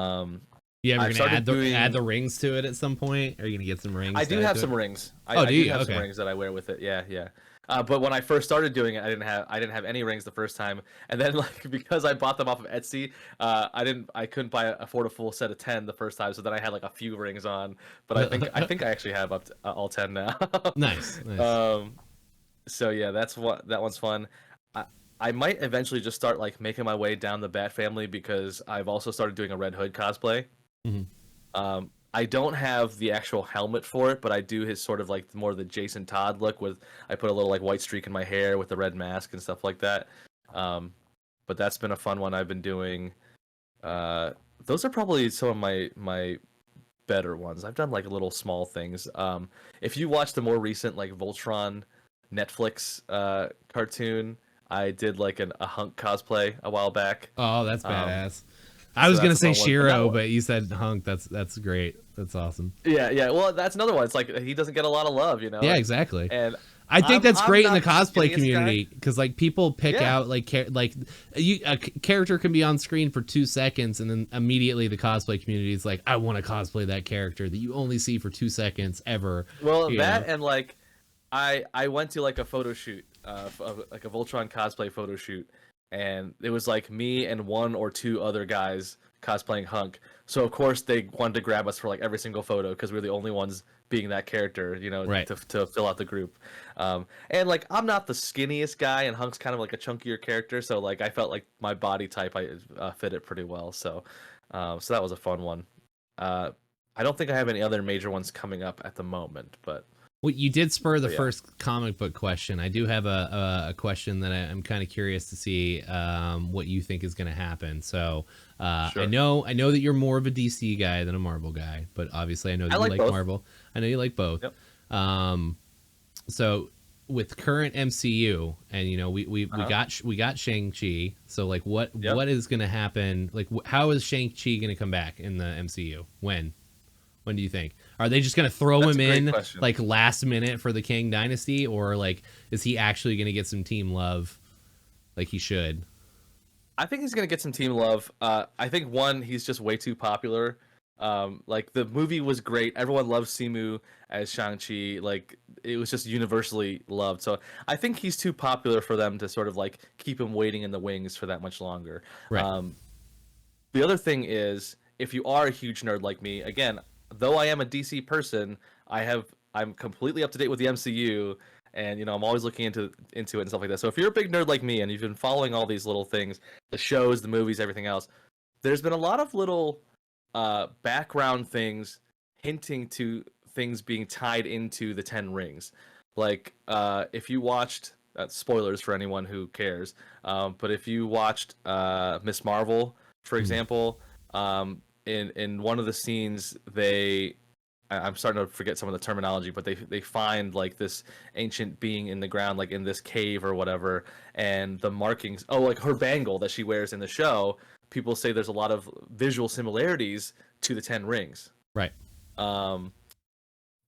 ever I've gonna started add the rings to it at some point? Are you gonna get some rings? I do to add have to some it? rings. Oh, do you? have Okay. some rings that I wear with it. Yeah. But when I first started doing it, I didn't have any rings the first time, and then like because I bought them off of Etsy, I couldn't afford a full set of 10 the first time, so then I had like a few rings on. But I think I actually have up to, all 10 now. Nice. So yeah, that one's fun. I might eventually just start like making my way down the Bat family because I've also started doing a Red Hood cosplay. Mhm. I don't have the actual helmet for it, but I do his sort of like more of the Jason Todd look with I put a little like white streak in my hair with the red mask and stuff like that. But that's been a fun one I've been doing. those are probably some of my better ones. I've done like little small things. If you watch the more recent like Voltron Netflix cartoon, I did like a hunk cosplay a while back. Oh, that's Um, badass. I so was gonna that's a say fun one. But that Shiro, one, but you said Hunk. That's great. That's awesome. yeah, yeah. Well, that's another one. It's like he doesn't get a lot of love, you know. Yeah, exactly. And I think that's I'm great in the not cosplay skinniest community guy. because like people pick Yeah. out like a character can be on screen for 2 seconds and then immediately the cosplay community is like, I want to cosplay that character that you only see for 2 seconds ever. Well, You that know? and like I went to like a photo shoot, of like a Voltron cosplay photo shoot, and it was like me and one or two other guys cosplaying Hunk. So of course they wanted to grab us for like every single photo because we were the only ones being that character, you know, Right. to fill out the group. And like I'm not the skinniest guy, and Hunk's kind of like a chunkier character, so like I felt like my body type I fit it pretty well. So that was a fun one. Uh, I don't think I have any other major ones coming up at the moment, but. Well, you did spur the Yeah. first comic book question. I do have a question that I'm kind of curious to see what you think is going to happen. So Sure. I know that you're more of a DC guy than a Marvel guy, but obviously I know that I you like like both. Marvel. I know you like both. Yep. So with current MCU, and you know we Uh-huh. we got Shang-Chi. So like what Yep. what is going to happen? Like how is Shang-Chi going to come back in the MCU? When? When do you think? Are they just going to throw That's him a great in question. like last minute for the Kang Dynasty, or like is he actually going to get some team love like he should? I think he's gonna get some team love. I think one, he's just way too popular. Like the movie was great. Everyone loves Simu as Shang-Chi. Like it was just universally loved. So I think he's too popular for them to sort of like keep him waiting in the wings for that much longer. Right. The other thing is, if you are a huge nerd like me, again, though I am a DC person, I'm completely up to date with the MCU, and you know I'm always looking into it and stuff like that. So if you're a big nerd like me and you've been following all these little things, the shows, the movies, everything else, there's been a lot of little background things hinting to things being tied into the Ten Rings. Like if you watched spoilers for anyone who cares, but if you watched Miss Marvel, for example, in one of the scenes I'm starting to forget some of the terminology, but they find like this ancient being in the ground, like in this cave or whatever, and the markings. Oh, like her bangle that she wears in the show. People say there's a lot of visual similarities to the Ten Rings. Right. Um,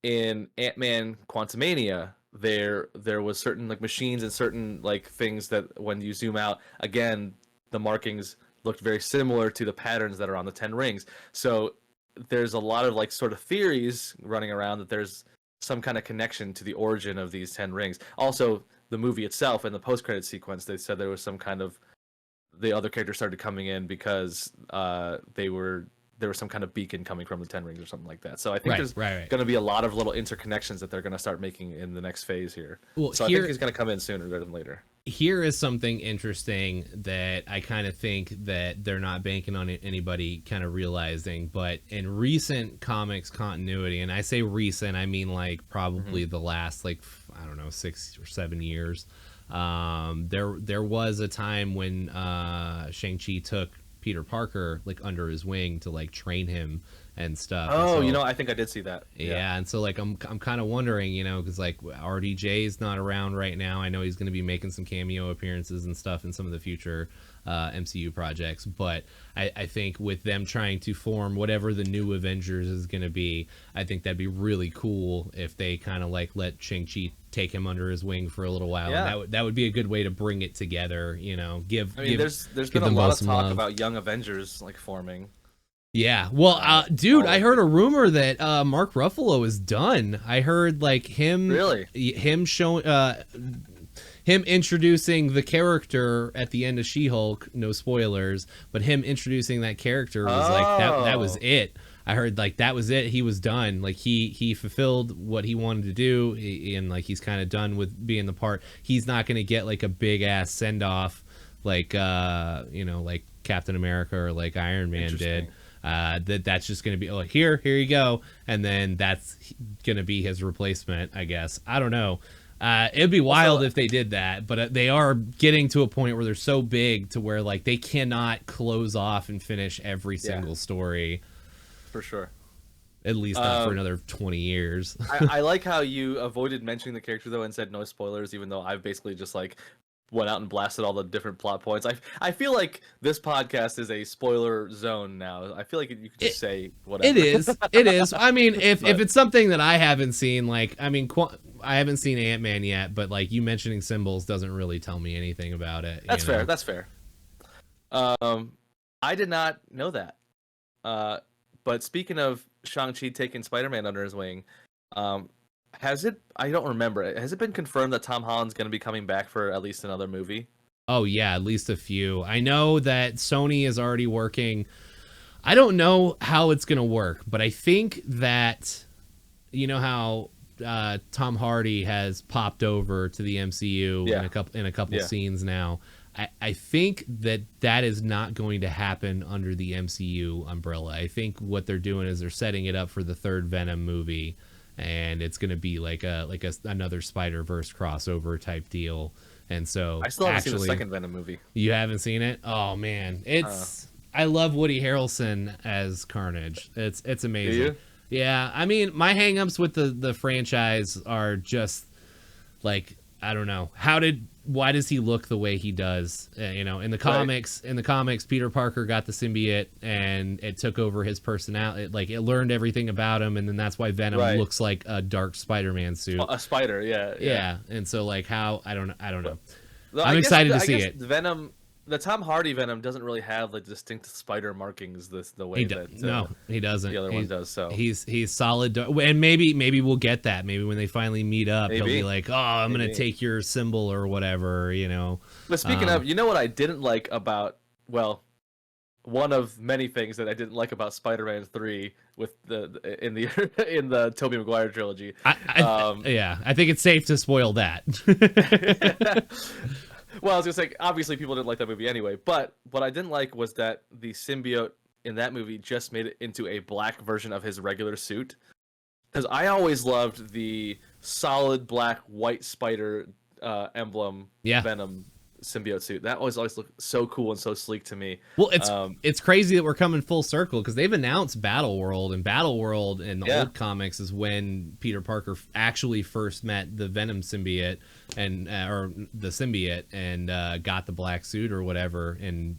in Ant-Man Quantumania, there was certain like machines and certain like things that when you zoom out, again, the markings looked very similar to the patterns that are on the Ten Rings. So there's a lot of like sort of theories running around that there's some kind of connection to the origin of these Ten Rings. Also, the movie itself and the post-credit sequence, they said there was some kind of the other characters started coming in because there was some kind of beacon coming from the Ten Rings or something like that. So I think Right. there's Right. going to be a lot of little interconnections that they're going to start making in the next phase here. Well, So I here think he's going to come in sooner rather than later. here is something interesting that I kind of think that they're not banking on anybody kind of realizing, but in recent comics continuity, and I say recent, I mean like probably the last like I don't know 6 or 7 years. There was a time when Shang-Chi took Peter Parker like under his wing to like train him and stuff. And Oh, so, you know, I think I did see that. yeah, and so like I'm kind of wondering, you know, because like RDJ is not around right now. I know he's going to be making some cameo appearances and stuff in some of the future MCU projects, but I think with them trying to form whatever the new Avengers is going to be, I think that'd be really cool if they kind of like let Shang-Chi take him under his wing for a little while. Yeah. And that would be a good way to bring it together, you know. I mean, there's give been a them lot both of some talk love. about Young Avengers like forming. Yeah, well, dude, I all heard a rumor that Mark Ruffalo is done. I heard like him, Really? him showing, him introducing the character at the end of She-Hulk. No spoilers, but him introducing that character was like that was Oh. it. I heard like that was it. He was done. Like he fulfilled what he wanted to do, and like he's kind of done with being the part. He's not gonna get like a big ass send off like you know, like Captain America or like Iron Man did. That's just going to be, oh, here you go, and then that's going to be his replacement, I guess. I don't know. It'd be wild if they did that, but they are getting to a point where they're so big to where like they cannot close off and finish every single story. For sure. At least not for another 20 years. I like how you avoided mentioning the character though and said no spoilers, even though I've basically just like went out and blasted all the different plot points. I feel like this podcast is a spoiler zone now. I feel like you could just say whatever. It is. I mean, if it's something that I haven't seen, like, I mean, I haven't seen Ant-Man yet, but like you mentioning symbols doesn't really tell me anything about it. That's fair. That's fair. I did not know that. But speaking of Shang-Chi taking Spider-Man under his wing, has it? I don't remember. Has it been confirmed that Tom Holland's going to be coming back for at least another movie? Oh yeah, at least a few. I know that Sony is already working. I don't know how it's going to work, but I think that you know how Tom Hardy has popped over to the MCU in a couple scenes now. I think that is not going to happen under the MCU umbrella. I think what they're doing is they're setting it up for the third Venom movie, and it's going to be like another Spider-Verse crossover type deal. And so I still haven't seen the second Venom movie. You haven't seen it? Oh man, I love Woody Harrelson as Carnage. It's amazing. Do you? Yeah, I mean, my hangups with the franchise are just like, I don't know. Why does he look the way he does? In the comics, Peter Parker got the symbiote and it took over his personality. Like it learned everything about him, and then that's why Venom looks like a dark Spider-Man suit. A spider, yeah. And so like how I don't know. I'm excited to see it. The Tom Hardy Venom doesn't really have like distinct spider markings the way that he doesn't. The other one does. So he's solid, and maybe we'll get that. Maybe when they finally meet up, he'll be like, "Oh, I'm gonna take your symbol or whatever," But speaking of, you know what I didn't like about one of many things that I didn't like about Spider-Man 3 with in the Tobey Maguire trilogy. I think it's safe to spoil that. Well, I was gonna say, obviously people didn't like that movie anyway, but what I didn't like was that the symbiote in that movie just made it into a black version of his regular suit. Because I always loved the solid black white spider emblem Venom symbiote suit. That always looked so cool and so sleek to me. Well, it's crazy that we're coming full circle because they've announced Battleworld, and Battleworld in the old comics is when Peter Parker actually first met the Venom symbiote or the symbiote and got the black suit or whatever, and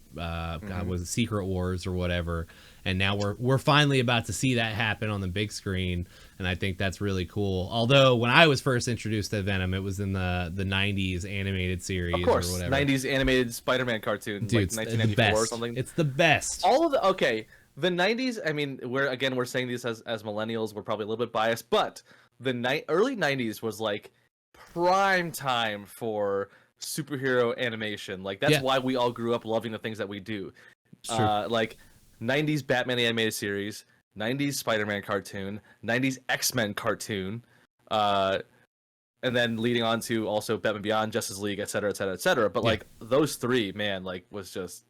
was it Secret Wars or whatever. And now we're finally about to see that happen on the big screen, and I think that's really cool. Although when I was first introduced to Venom, it was in the 90s animated series, of course, or whatever. 90s animated Spider-Man cartoon, dude, like 1994 or something. It's the best. The 90s. I mean, we're saying this as millennials. We're probably a little bit biased, but the early 90s was like prime time for superhero animation. Like that's why we all grew up loving the things that we do. Like 90s Batman the Animated Series, 90s Spider-Man cartoon, 90s X-Men cartoon, and then leading on to also Batman Beyond, Justice League, etc., etc., etc. But like those three, man, like was just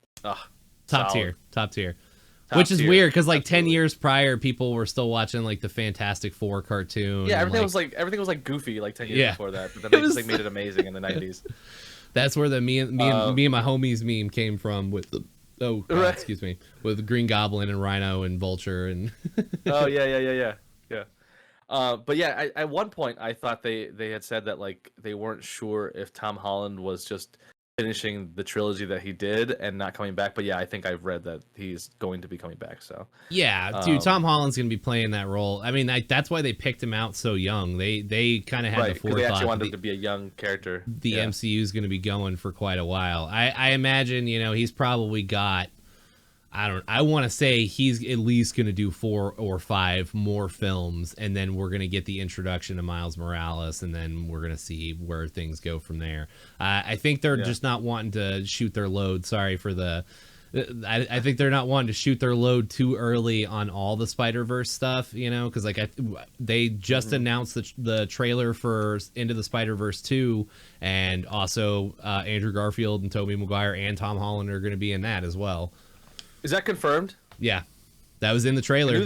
top tier. Which is weird because like 10 years prior, people were still watching like the Fantastic Four cartoon. Yeah, everything was like goofy like 10 years before that, but then they just made it amazing in the 90s. That's where the me and my homies meme came from with the excuse me, with Green Goblin and Rhino and Vulture and yeah. But yeah, at one point I thought they had said that like they weren't sure if Tom Holland was just finishing the trilogy that he did and not coming back. But yeah, I think I've read that he's going to be coming back. So yeah, dude, Tom Holland's gonna be playing that role. I mean, that's why they picked him out so young. They kind of had the forethought. They actually wanted him to be a young character. The MCU is gonna be going for quite a while. I imagine he's probably got. I want to say he's at least going to do 4 or 5 more films, and then we're going to get the introduction to Miles Morales, and then we're going to see where things go from there. I think they're just not wanting to shoot their load. Sorry for the... I think they're not wanting to shoot their load too early on all the Spider-Verse stuff, because like they just announced the trailer for Into the Spider-Verse 2, and also Andrew Garfield and Tobey Maguire and Tom Holland are going to be in that as well. Is that confirmed? Yeah, that was in the trailer.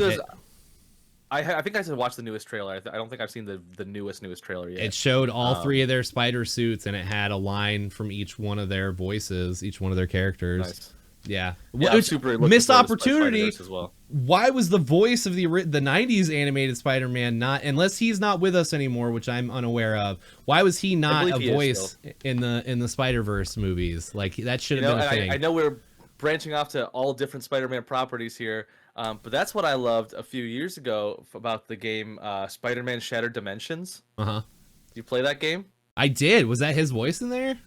I think I should watch the newest trailer. I don't think I've seen the newest trailer yet. It showed all three of their spider suits, and it had a line from each one of their voices, each one of their characters. Nice. Yeah, I'm super looking missed forward to opportunity Spider-Verse as well. Why was the voice of the '90s animated Spider-Man not, unless he's not with us anymore, which I'm unaware of? Why was he not a voice in the Spider-Verse movies? Like that should have been a thing. I know we're branching off to all different Spider-Man properties here, but that's what I loved a few years ago about the game Spider-Man Shattered Dimensions. Did you play that game? I did. Was that his voice in there?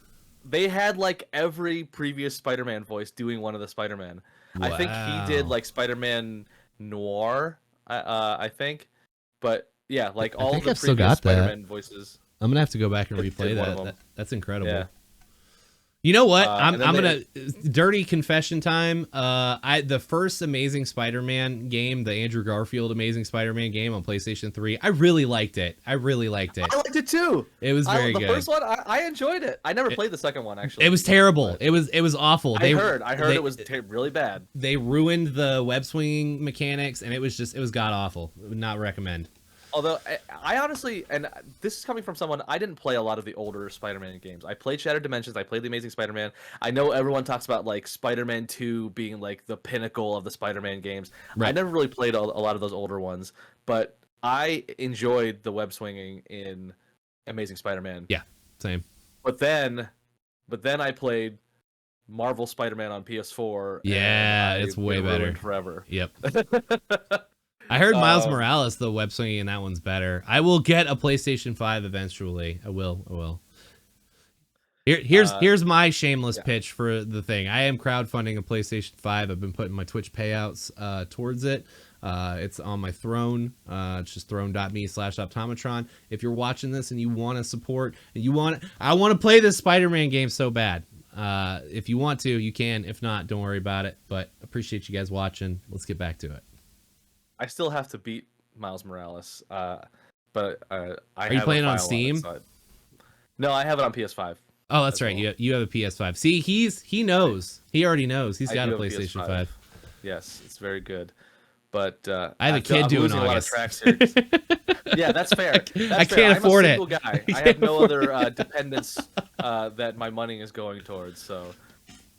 They had like every previous Spider-Man voice doing one of the Spider-Man. Wow. I think he did like Spider-Man Noir, I think. But yeah, like all the previous Spider-Man voices. I'm gonna have to go back and replay that. That's incredible. Yeah. You know what? I'm gonna dirty confession time. The first Amazing Spider-Man game, the Andrew Garfield Amazing Spider-Man game on PlayStation 3, I really liked it. I liked it too. It was very good. The first one, I enjoyed it. I never played the second one actually. It was terrible. It was awful. I heard it was really bad. They ruined the web swinging mechanics, and it was god awful. Would not recommend. Although I honestly, and this is coming from someone, I didn't play a lot of the older Spider-Man games. I played Shattered Dimensions. I played The Amazing Spider-Man. I know everyone talks about like Spider-Man 2 being like the pinnacle of the Spider-Man games. Right. I never really played a lot of those older ones, but I enjoyed the web swinging in Amazing Spider-Man. Yeah, same. But then I played Marvel Spider-Man on PS4. Yeah, it's way better. Forever. Yep. I heard Miles Morales, the web swinging in that one's better. I will get a PlayStation 5 eventually. I will. Here's my shameless pitch for the thing. I am crowdfunding a PlayStation 5. I've been putting my Twitch payouts towards it. It's on my Throne. It's just throne.me/optometron. If you're watching this and you want to support, and I want to play this Spider-Man game so bad. If you want to, you can. If not, don't worry about it. But appreciate you guys watching. Let's get back to it. I still have to beat Miles Morales, but are you playing on Steam? No, I have it on PS5. Oh, that's right. Well. You have a PS5. See, he knows. He already knows. He's got a PlayStation 5. Yes, it's very good. But I have a kid doing a lot of track series. Yeah, that's fair. I can't afford it. I'm a single guy. I have no other dependents that my money is going towards. So,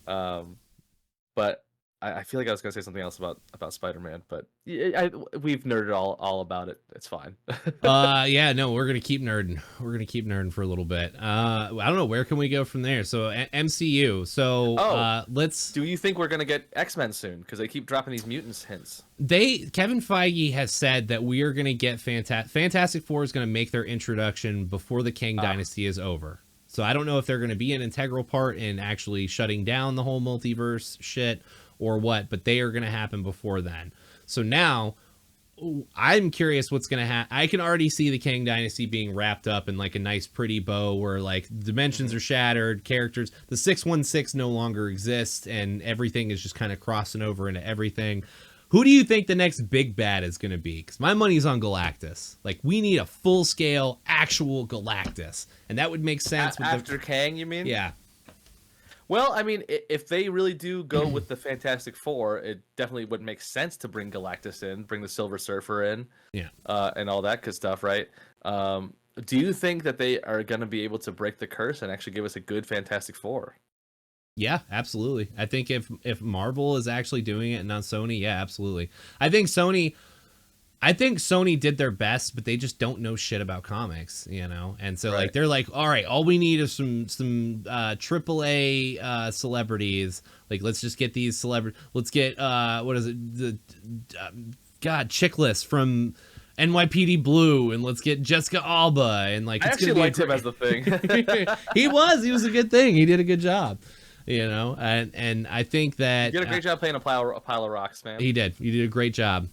but I feel like I was gonna say something else about Spider-Man, but we've nerded all about it. It's fine. Yeah, no, we're gonna keep nerding. We're gonna keep nerding for a little bit. I don't know, where can we go from there? So MCU. So let's. Do you think we're gonna get X-Men soon? Because they keep dropping these mutants hints. Kevin Feige has said that we are gonna get Fantastic Four is gonna make their introduction before the Kang Dynasty is over. So I don't know if they're gonna be an integral part in actually shutting down the whole multiverse shit or what, but they are going to happen before then. So now I'm curious what's going to happen. I can already see the Kang Dynasty being wrapped up in like a nice pretty bow where like dimensions are shattered, characters, the 616 no longer exists, and everything is just kind of crossing over into everything. Who do you think the next big bad is going to be? Because my money's on Galactus. Like, we need a full-scale, actual Galactus. And that would make sense. After Kang, you mean? Yeah. Well, I mean, if they really do go with the Fantastic Four, it definitely would make sense to bring Galactus in, bring the Silver Surfer in, and all that good stuff, right? Do you think that they are going to be able to break the curse and actually give us a good Fantastic Four? Yeah, absolutely. I think if Marvel is actually doing it and not Sony, yeah, absolutely. I think Sony did their best, but they just don't know shit about comics, you know? And so like they're like, all right, all we need is some AAA celebrities. Like, let's just get these celebrities. Let's get what is it? The Chickless from NYPD Blue, and let's get Jessica Alba, and like I actually liked him as the Thing. He was a good thing. He did a good job. You know, and I think that you did a great job playing a pile of rocks, man. He did. You did a great job.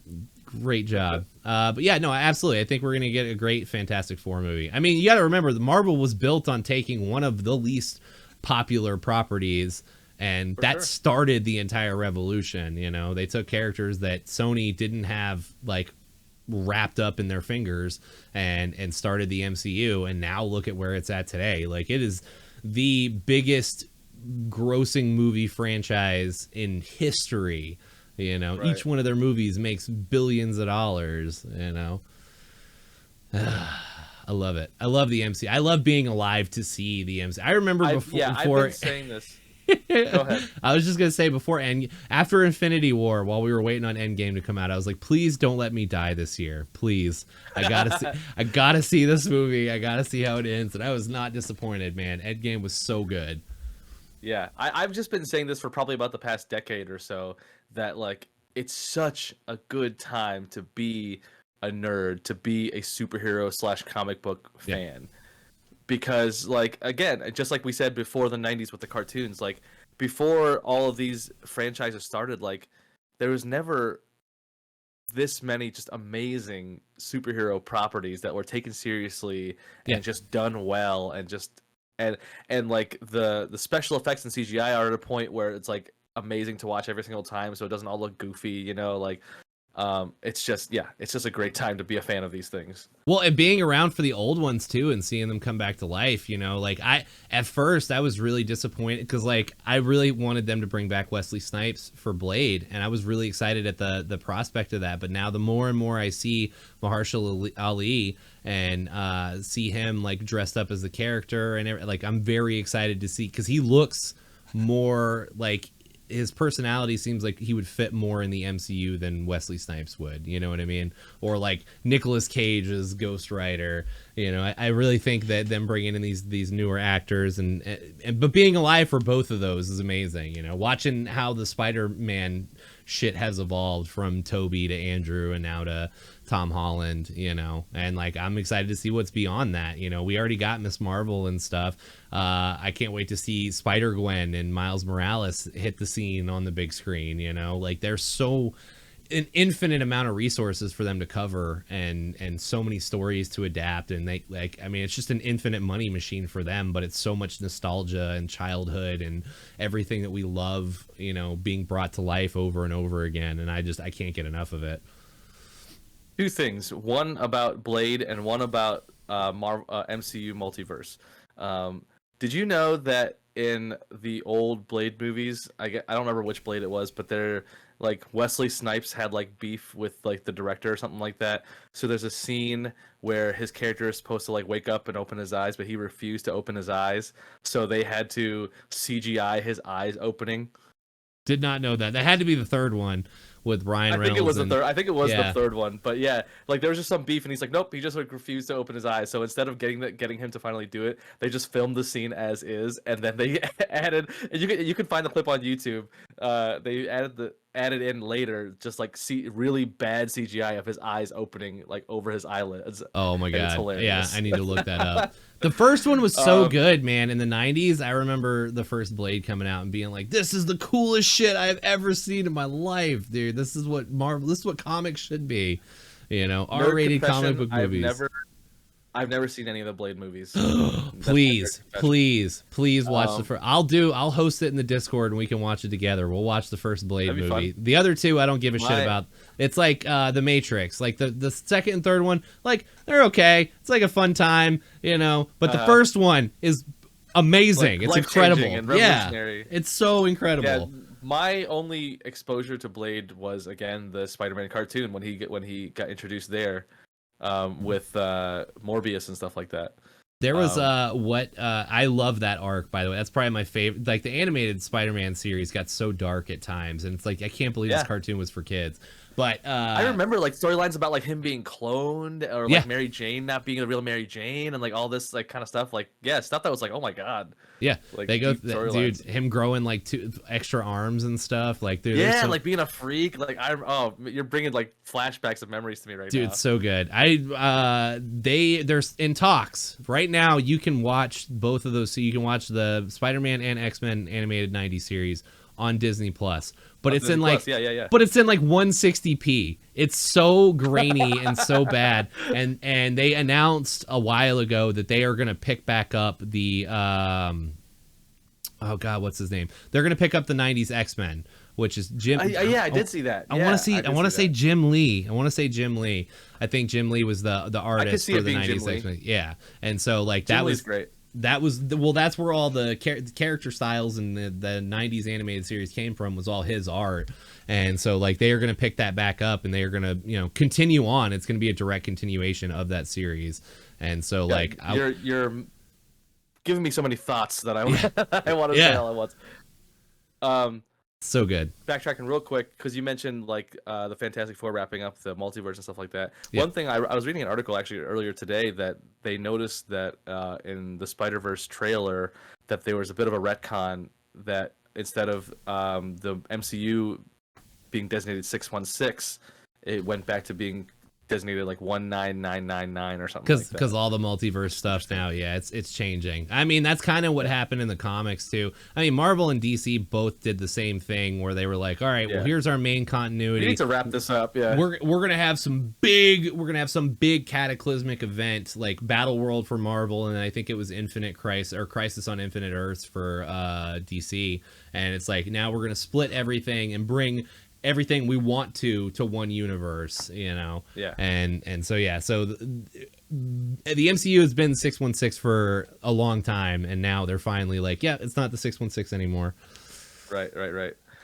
Great job. But yeah, no, absolutely. I think we're going to get a great Fantastic Four movie. I mean, you got to remember, the Marvel was built on taking one of the least popular properties, and that started the entire revolution. You know, they took characters that Sony didn't have like wrapped up in their fingers and started the MCU, and now look at where it's at today. Like, it is the biggest grossing movie franchise in history. You know, Right. each one of their movies makes billions of dollars. You know, I love it. I love the MC. I love being alive to see the MC. I remember before. I've been saying this. Go ahead. I was just gonna say after Infinity War, while we were waiting on Endgame to come out, I was like, please don't let me die this year, please. I gotta see this movie. I gotta see how it ends, and I was not disappointed, man. Endgame was so good. Yeah, I've just been saying this for probably about the past decade or so, that like it's such a good time to be a nerd, to be a superhero / comic book fan. Because like, again, just like we said before the 90s with the cartoons, like before all of these franchises started, like there was never this many just amazing superhero properties that were taken seriously and just done well, and just and like the special effects and CGI are at a point where it's like amazing to watch every single time, so it doesn't all look goofy, you know, like it's just a great time to be a fan of these things. Well, and being around for the old ones too, and seeing them come back to life, you know, like at first I was really disappointed because like I really wanted them to bring back Wesley Snipes for Blade, and I was really excited at the prospect of that. But now the more and more I see Mahershala Ali and see him like dressed up as the character, and like I'm very excited to see, because he looks more like, his personality seems like he would fit more in the MCU than Wesley Snipes would, you know what I mean? Or like Nicolas Cage as Ghost Rider, you know. I really think that them bringing in these newer actors but being alive for both of those is amazing, you know. Watching how the Spider-Man shit has evolved from Toby to Andrew and now to Tom Holland, you know, and like I'm excited to see what's beyond that. You know, we already got Miss Marvel and stuff. I can't wait to see Spider-Gwen and Miles Morales hit the scene on the big screen, you know. Like there's an infinite amount of resources for them to cover, and so many stories to adapt, and they like, I mean, it's just an infinite money machine for them, but it's so much nostalgia and childhood and everything that we love, you know, being brought to life over and over again, and I can't get enough of it. Two things, one about Blade and one about MCU multiverse. Did you know that in the old Blade movies, I don't remember which Blade it was, but they're like Wesley Snipes had like beef with like the director or something like that. So there's a scene where his character is supposed to like wake up and open his eyes, but he refused to open his eyes. So they had to CGI his eyes opening. Did not know that. That had to be the third one with Ryan Reynolds. I think it was the third. I think it was the third one. But yeah, like there was just some beef, and he's like, nope, he just like refused to open his eyes. So instead of getting him to finally do it, they just filmed the scene as is, and then they added. And you can find the clip on YouTube. They added in later, just like really bad CGI of his eyes opening like over his eyelids. Oh my god! It's hilarious. Yeah, I need to look that up. The first one was so good, man. In the 90s, I remember the first Blade coming out and being like, this is the coolest shit I've ever seen in my life, dude. This is what comics should be. You know, R-rated comic book movies. I've never seen any of the Blade movies. Please watch the first. I'll host it in the Discord and we can watch it together. We'll watch the first Blade movie. The other two I don't give a shit about. It's like The Matrix. Like the second and third one, like they're okay. It's like a fun time, you know. But the first one is amazing. It's incredible. And revolutionary. Yeah, it's so incredible. Yeah, my only exposure to Blade was again the Spider-Man cartoon when he got introduced there. With Morbius and stuff like that. There was I love that arc, by the way. That's probably my favorite. Like the animated Spider-Man series got so dark at times, and it's like I can't believe this cartoon was for kids. But I remember like storylines about like him being cloned, or like Mary Jane not being a real Mary Jane, and like all this like kind of stuff. Like stuff that was like, oh my god. Yeah, like they go, dude. Him growing like 2 extra arms and stuff. Like, dude, like being a freak. Like you're bringing like flashbacks of memories to me right now. Dude, it's so good. There's in talks right now. You can watch both of those. So you can watch the Spider-Man and X-Men animated 90s series on Disney Plus. But it's in like but it's in like 160p. It's so grainy and so bad. And they announced a while ago that they are going to pick back up the oh god, what's his name? They're going to pick up the 90s X-Men, which is Jim. I did see that. I want to say Jim Lee. I think Jim Lee was the artist for the 90s X-Men. Yeah. And so like that was great. that's where all the character styles in the 90s animated series came from, was all his art. And so like they are going to pick that back up, and they are going to, you know, continue on. It's going to be a direct continuation of that series. And so like you're giving me so many thoughts that I want to say all at once. So good. Backtracking real quick, because you mentioned like the Fantastic Four wrapping up the multiverse and stuff like that. Yeah. One thing I was reading an article actually earlier today that they noticed that in the Spider-Verse trailer that there was a bit of a retcon, that instead of the MCU being designated 616, it went back to being designated like 19999 or something like that. Because all the multiverse stuff now, yeah, it's changing. I mean, that's kind of what happened in the comics too. I mean, Marvel and DC both did the same thing, where they were like, all right, well, here's our main continuity. We need to wrap this up. Yeah, we're gonna have some big cataclysmic event like Battle World for Marvel, and I think it was Infinite Crisis or Crisis on Infinite Earths for DC. And it's like, now we're gonna split everything and bring everything we want to one universe, you know. Yeah. And so so the MCU has been 616 for a long time, and now they're finally like, yeah, it's not the 616 anymore. Right.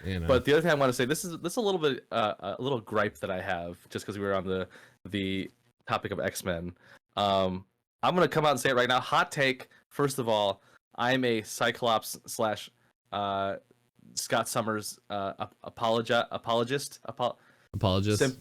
You know. But the other thing I want to say, this is a little bit a little gripe that I have, just because we were on the topic of X-Men. I'm gonna come out and say it right now. Hot take. First of all, I'm a Cyclops / Scott Summers apologist,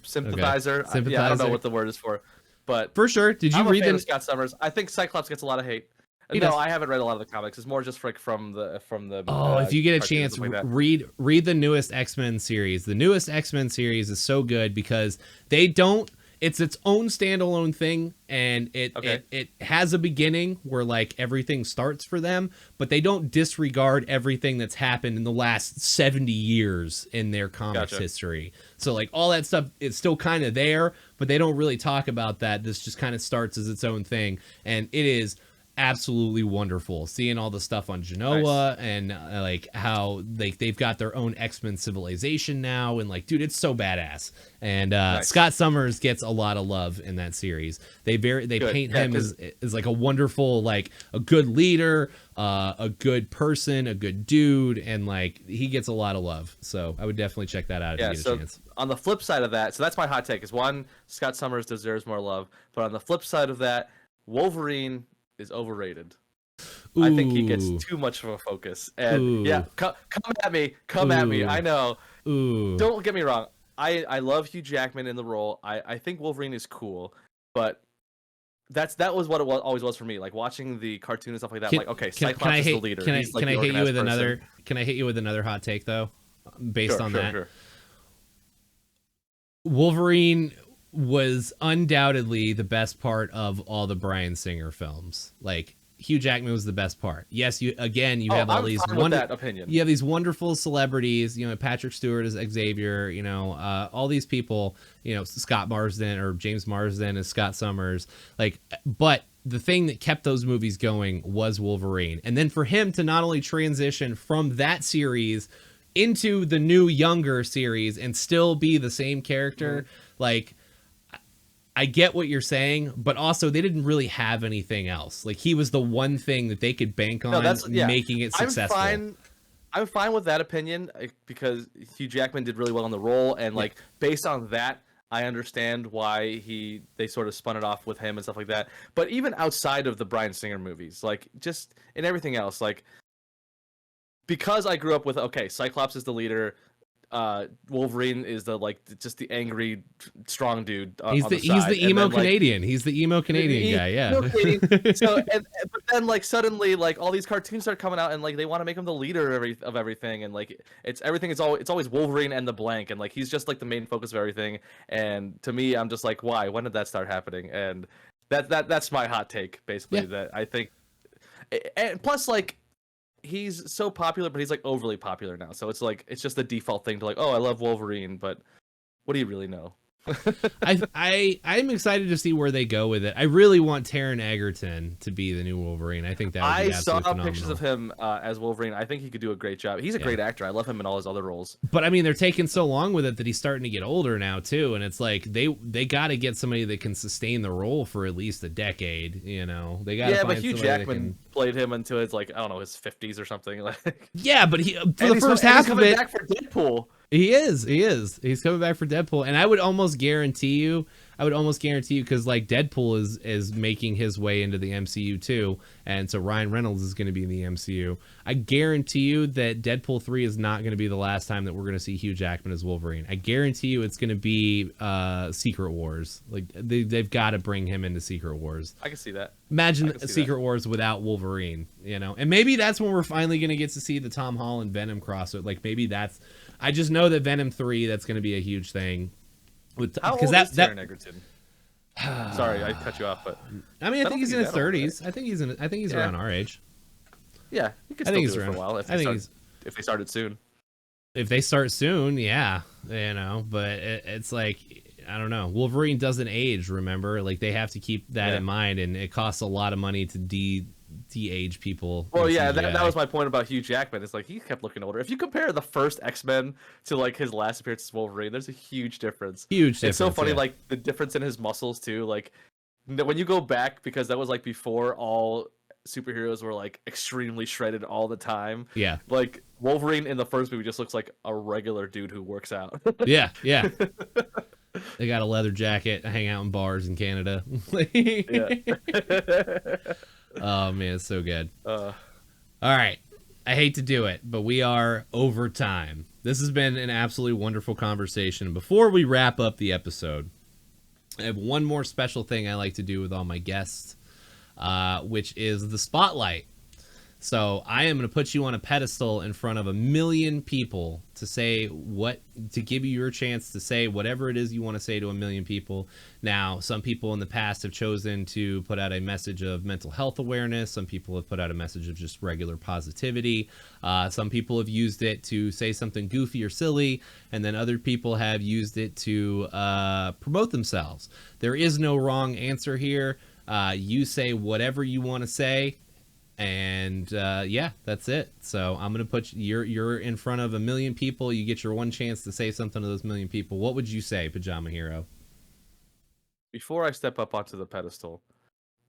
sympathizer. Okay. Yeah, I don't know what the word is for, but for sure. Did you read the Scott Summers? I think Cyclops gets a lot of hate. I haven't read a lot of the comics. It's more just from the. If you get a chance, read the newest X-Men series. The newest X-Men series is so good because they don't. It's its own standalone thing, and it has a beginning where like everything starts for them, but they don't disregard everything that's happened in the last 70 years in their comics history. So like all that stuff is still kind of there, but they don't really talk about that. This just kind of starts as its own thing, and it is absolutely wonderful seeing all the stuff on Genoa and like how they've got their own X-Men civilization now, and like, dude, it's so badass. And Scott Summers gets a lot of love in that series. They paint him as like a wonderful, like a good leader, a good person, a good dude, and like he gets a lot of love. So I would definitely check that out if you get a chance. On the flip side of that, so that's my hot take, is one, Scott Summers deserves more love, but on the flip side of that, Wolverine is overrated. Ooh. I think he gets too much of a focus. And come at me. I know. Ooh. Don't get me wrong. I love Hugh Jackman in the role. I think Wolverine is cool, but that was what it always was for me. Like watching the cartoon and stuff like that. Cyclops is the leader. Can I hit you with another hot take though, based on that? Sure. Wolverine was undoubtedly the best part of all the Bryan Singer films. Like Hugh Jackman was the best part. Yes, you have all these you have these wonderful celebrities, you know, Patrick Stewart as Xavier, you know, all these people, you know, Scott Marsden or James Marsden as Scott Summers, like, but the thing that kept those movies going was Wolverine. And then for him to not only transition from that series into the new younger series and still be the same character, like, I get what you're saying, but also they didn't really have anything else. Like he was the one thing that they could bank on making it successful. I'm fine with that opinion because Hugh Jackman did really well in the role, and like based on that, I understand why they sort of spun it off with him and stuff like that. But even outside of the Bryan Singer movies, like just in everything else, like because I grew up with Cyclops is the leader. Wolverine is just the angry strong dude. He's the emo Canadian. He's the emo Canadian guy. Yeah. So but then like suddenly like all these cartoons start coming out and like they want to make him the leader of everything, and like it's always Wolverine and the blank, and like he's just like the main focus of everything. And to me, I'm just like, why? When did that start happening? And that's my hot take basically. That I think, and plus like. He's so popular, but he's like overly popular now. So it's like it's just the default thing to like, oh, I love Wolverine, but what do you really know? I'm excited to see where they go with it. I really want Taron Egerton to be the new Wolverine. I think that would be I saw absolutely phenomenal. pictures of him as Wolverine. I think he could do a great job. He's a great actor. I love him in all his other roles. But I mean, they're taking so long with it that he's starting to get older now too, and it's like they got to get somebody that can sustain the role for at least a decade. You know, they got. Yeah, but Hugh Jackman played him until his like I don't know his 50s or something. Like yeah, but he for the first half of it, back for Deadpool. He is. He's coming back for Deadpool, and I would almost guarantee you, because like Deadpool is making his way into the MCU too, and so Ryan Reynolds is going to be in the MCU. I guarantee you that Deadpool 3 is not going to be the last time that we're going to see Hugh Jackman as Wolverine. I guarantee you it's going to be Secret Wars. Like they've got to bring him into Secret Wars. I can see that. Imagine Secret Wars without Wolverine, you know, and maybe that's when we're finally going to get to see the Tom Holland Venom crossover. Like maybe that's. I just know that Venom 3, that's going to be a huge thing. How old is Taron Egerton? Sorry, I cut you off, but I mean, I think he's in his 30s. I think he's around our age. Yeah, he could still do it for a while if they started soon. If they start soon, yeah, you know. But it's like I don't know. Wolverine doesn't age. Remember, like they have to keep that in mind, and it costs a lot of money to de-age people. Well, yeah, that was my point about Hugh Jackman. It's like he kept looking older. If you compare the first X-Men to like his last appearance as Wolverine, there's a huge difference. It's so funny, like the difference in his muscles too. Like when you go back, because that was like before all superheroes were like extremely shredded all the time. Yeah. Like Wolverine in the first movie just looks like a regular dude who works out. Yeah. They got a leather jacket, hang out in bars in Canada. Oh man, it's so good. All right, I hate to do it, but we are over time. This has been an absolutely wonderful conversation. Before we wrap up the episode, I have one more special thing I like to do with all my guests, which is the spotlight. So I am going to put you on a pedestal in front of 1 million people to give you your chance to say whatever it is you want to say to 1 million people. Now, some people in the past have chosen to put out a message of mental health awareness. Some people have put out a message of just regular positivity. Some people have used it to say something goofy or silly, and then other people have used it to promote themselves. There is no wrong answer here. You say whatever you want to say. And yeah, that's it. So I'm gonna put you're in front of 1 million people. You get your one chance to say something to those 1 million people. What would you say, PajamaHero? Before I step up onto the pedestal,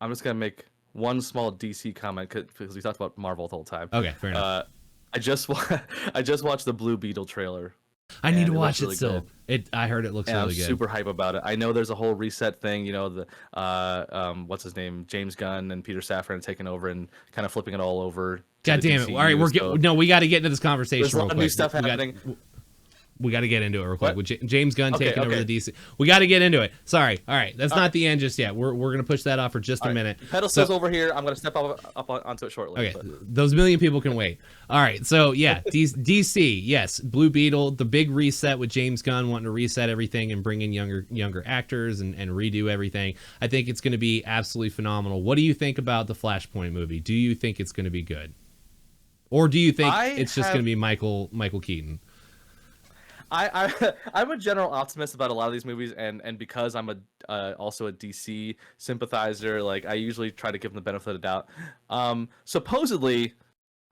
I'm just gonna make one small DC comment because we talked about Marvel the whole time. Okay, fair enough. I just watched the Blue Beetle trailer. I need to watch it still. I heard it looks really good. I'm super hype about it. I know there's a whole reset thing. You know, the what's his name, James Gunn and Peter Safran taking over and kind of flipping it all over. God damn it! All right, we got to get into this conversation. There's a lot of new stuff happening. We got to get into it real quick. With James Gunn taking over the DC. We got to get into it. Sorry. All right. That's not the end just yet. We're going to push that off for just a minute. Pedestal's over here. I'm going to step up onto it shortly. Okay. Those 1 million people can wait. All right. So, yeah, DC, yes. Blue Beetle, the big reset with James Gunn wanting to reset everything and bring in younger actors and redo everything. I think it's going to be absolutely phenomenal. What do you think about the Flashpoint movie? Do you think it's going to be good? Or do you think it's just going to be Michael Keaton? I'm a general optimist about a lot of these movies, and because I'm also a DC sympathizer, like I usually try to give them the benefit of the doubt. Supposedly,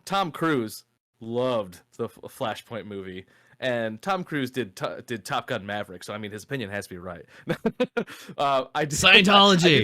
Tom Cruise loved the Flashpoint movie, and Tom Cruise did Top Gun Maverick, so I mean his opinion has to be right. Scientology. I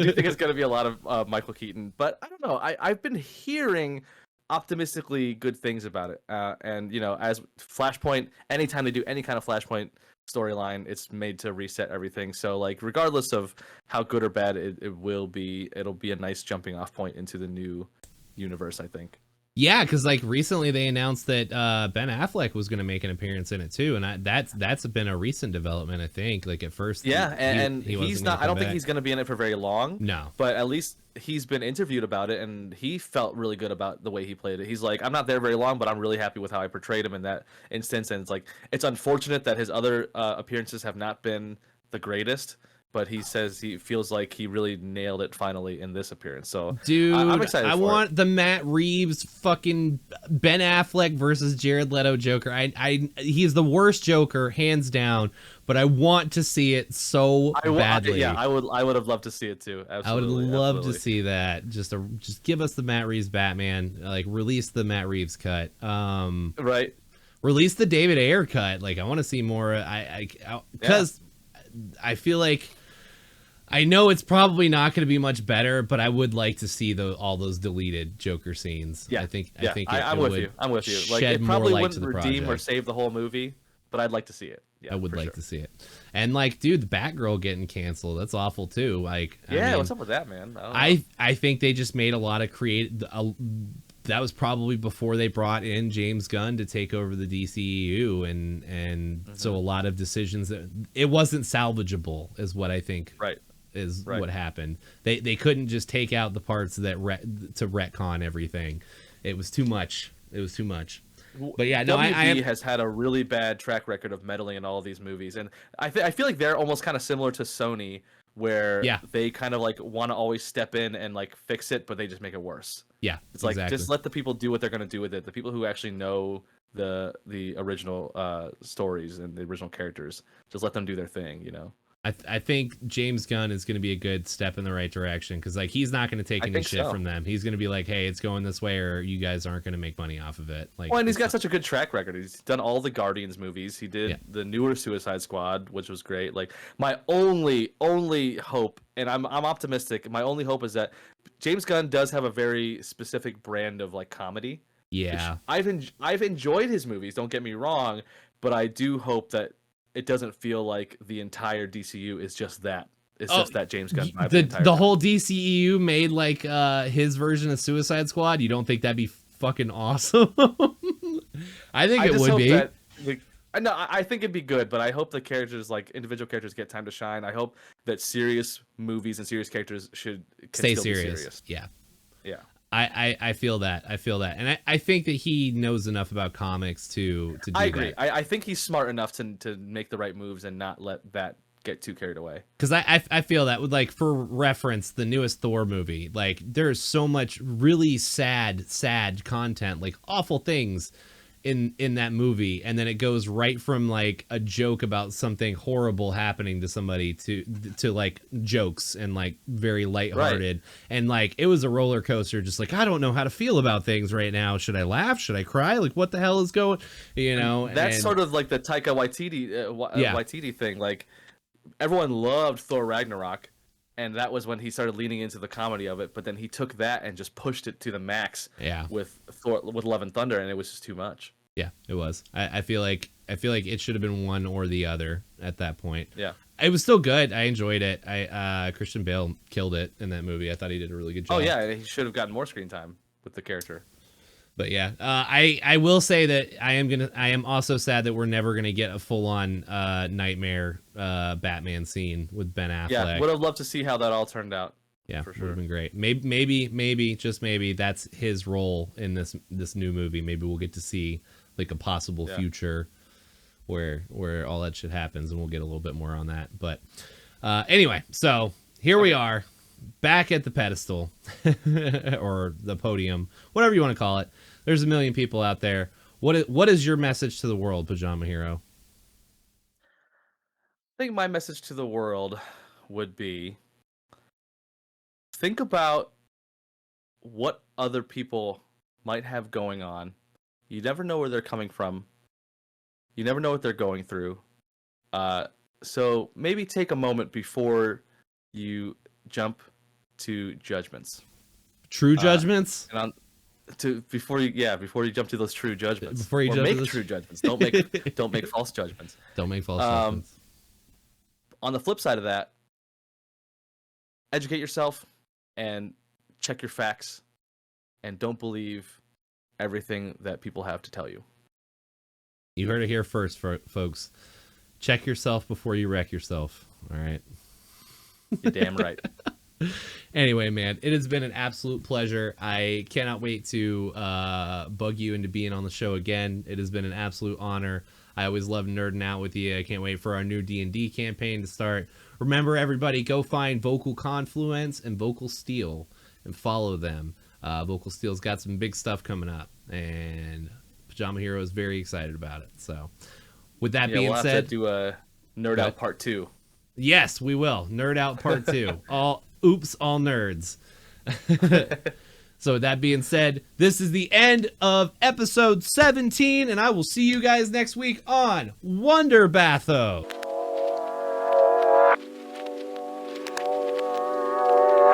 do think it's going to be a lot of Michael Keaton, but I don't know. I've been hearing optimistically good things about it, and you know, as Flashpoint, anytime they do any kind of Flashpoint storyline, it's made to reset everything. So like regardless of how good or bad it'll be a nice jumping off point into the new universe, I think. Yeah, because like recently they announced that Ben Affleck was going to make an appearance in it too, and that's been a recent development, I think. Like at first, and he's not. I don't think he's going to be in it for very long. No, but at least he's been interviewed about it, and he felt really good about the way he played it. He's like, I'm not there very long, but I'm really happy with how I portrayed him in that instance. And it's like, it's unfortunate that his other appearances have not been the greatest. But he says he feels like he really nailed it finally in this appearance. So, dude, I'm excited. I want the Matt Reeves fucking Ben Affleck versus Jared Leto Joker. He's the worst Joker, hands down. but I want to see it so badly. I would have loved to see it too. Absolutely, I would love absolutely. to see that. Just give us the Matt Reeves Batman. Like, release the Matt Reeves cut. Right. Release the David Ayer cut. Like, I want to see more. Because I feel like, I know it's probably not going to be much better, but I would like to see all those deleted Joker scenes. Yeah, I think I'm with you. I'm with you. Like, it probably wouldn't redeem or save the whole movie, but I'd like to see it. Yeah, I would like to see it. And like, dude, the Batgirl getting canceled, that's awful too. Like, yeah, I mean, what's up with that, man? I think they just made a lot of that was probably before they brought in James Gunn to take over the DCEU, and so a lot of decisions that it wasn't salvageable is what I think. Right. Is what happened. They couldn't just take out the parts that to retcon everything. It was too much. But yeah, no, WB has had a really bad track record of meddling in all of these movies, and I feel like they're almost kind of similar to Sony, where they kind of like want to always step in and like fix it, but they just make it worse. Yeah, it's like just let the people do what they're going to do with it. The people who actually know the original stories and the original characters, just let them do their thing, you know. I think James Gunn is going to be a good step in the right direction, because like, he's not going to take any shit from them. He's going to be like, hey, it's going this way, or you guys aren't going to make money off of it. Like, well, and he's got such a good track record. He's done all the Guardians movies. He did the newer Suicide Squad, which was great. Like, my only hope, and I'm optimistic, my only hope is that James Gunn does have a very specific brand of like comedy. Yeah, I've enjoyed his movies, don't get me wrong, but I do hope that it doesn't feel like the entire DCU is just that. It's just that James Gunn vibe. The whole DCEU made like his version of Suicide Squad. You don't think that'd be fucking awesome? I think it would be. I think it'd be good, but I hope the characters, like individual characters, get time to shine. I hope that serious movies and serious characters can stay still serious. Be serious. Yeah. I feel that. And I think that he knows enough about comics to do I agree. that. I think he's smart enough to make the right moves and not let that get too carried away. Because I feel that, with like, for reference, the newest Thor movie, like, there's so much really sad content, like awful things in that movie, and then it goes right from like a joke about something horrible happening to somebody to like jokes and like very lighthearted, and like, it was a roller coaster. Just like, I don't know how to feel about things right now. Should I laugh? Should I cry? Like, what the hell is going? You know, that's sort of like the Taika Waititi thing. Like, everyone loved Thor Ragnarok, and that was when he started leaning into the comedy of it. But then he took that and just pushed it to the max. Yeah. With Love and Thunder, and it was just too much. Yeah, it was. I feel like it should have been one or the other at that point. Yeah. It was still good. I enjoyed it. Christian Bale killed it in that movie. I thought he did a really good job. Oh yeah, he should have gotten more screen time with the character. But yeah, I will say that I am also sad that we're never gonna get a full on Nightmare Batman scene with Ben Affleck. Yeah, would have loved to see how that all turned out. Yeah, for sure. Would have been great. Maybe just maybe that's his role in this new movie. Maybe we'll get to see like a possible future where all that shit happens, and we'll get a little bit more on that. But anyway, so here we are, back at the pedestal or the podium, whatever you want to call it. There's a million people out there. What is your message to the world, Pajama Hero? I think my message to the world would be, think about what other people might have going on. You never know where they're coming from. You never know what they're going through. So maybe take a moment before you jump to judgments. True judgments? Before you jump to those true judgments. Before you make true judgments. Don't make false judgments. Don't make false judgments. On the flip side of that, educate yourself and check your facts, and don't believe everything that people have to tell you. You heard it here first, folks. Check yourself before you wreck yourself. All right. You're damn right. Anyway, man, it has been an absolute pleasure. I cannot wait to bug you into being on the show again. It has been an absolute honor. I always love nerding out with you. I can't wait for our new D&D campaign to start. Remember, everybody, go find Vocal Confluence and Vocal Steel and follow them. Vocal Steel's got some big stuff coming up, and Pajama Hero is very excited about it. So, with that being said, Nerd Out Part 2. Yes, we will. Nerd Out Part 2. All nerds. So with that being said, this is the end of episode 17, and I will see you guys next week on Wonder Bathos.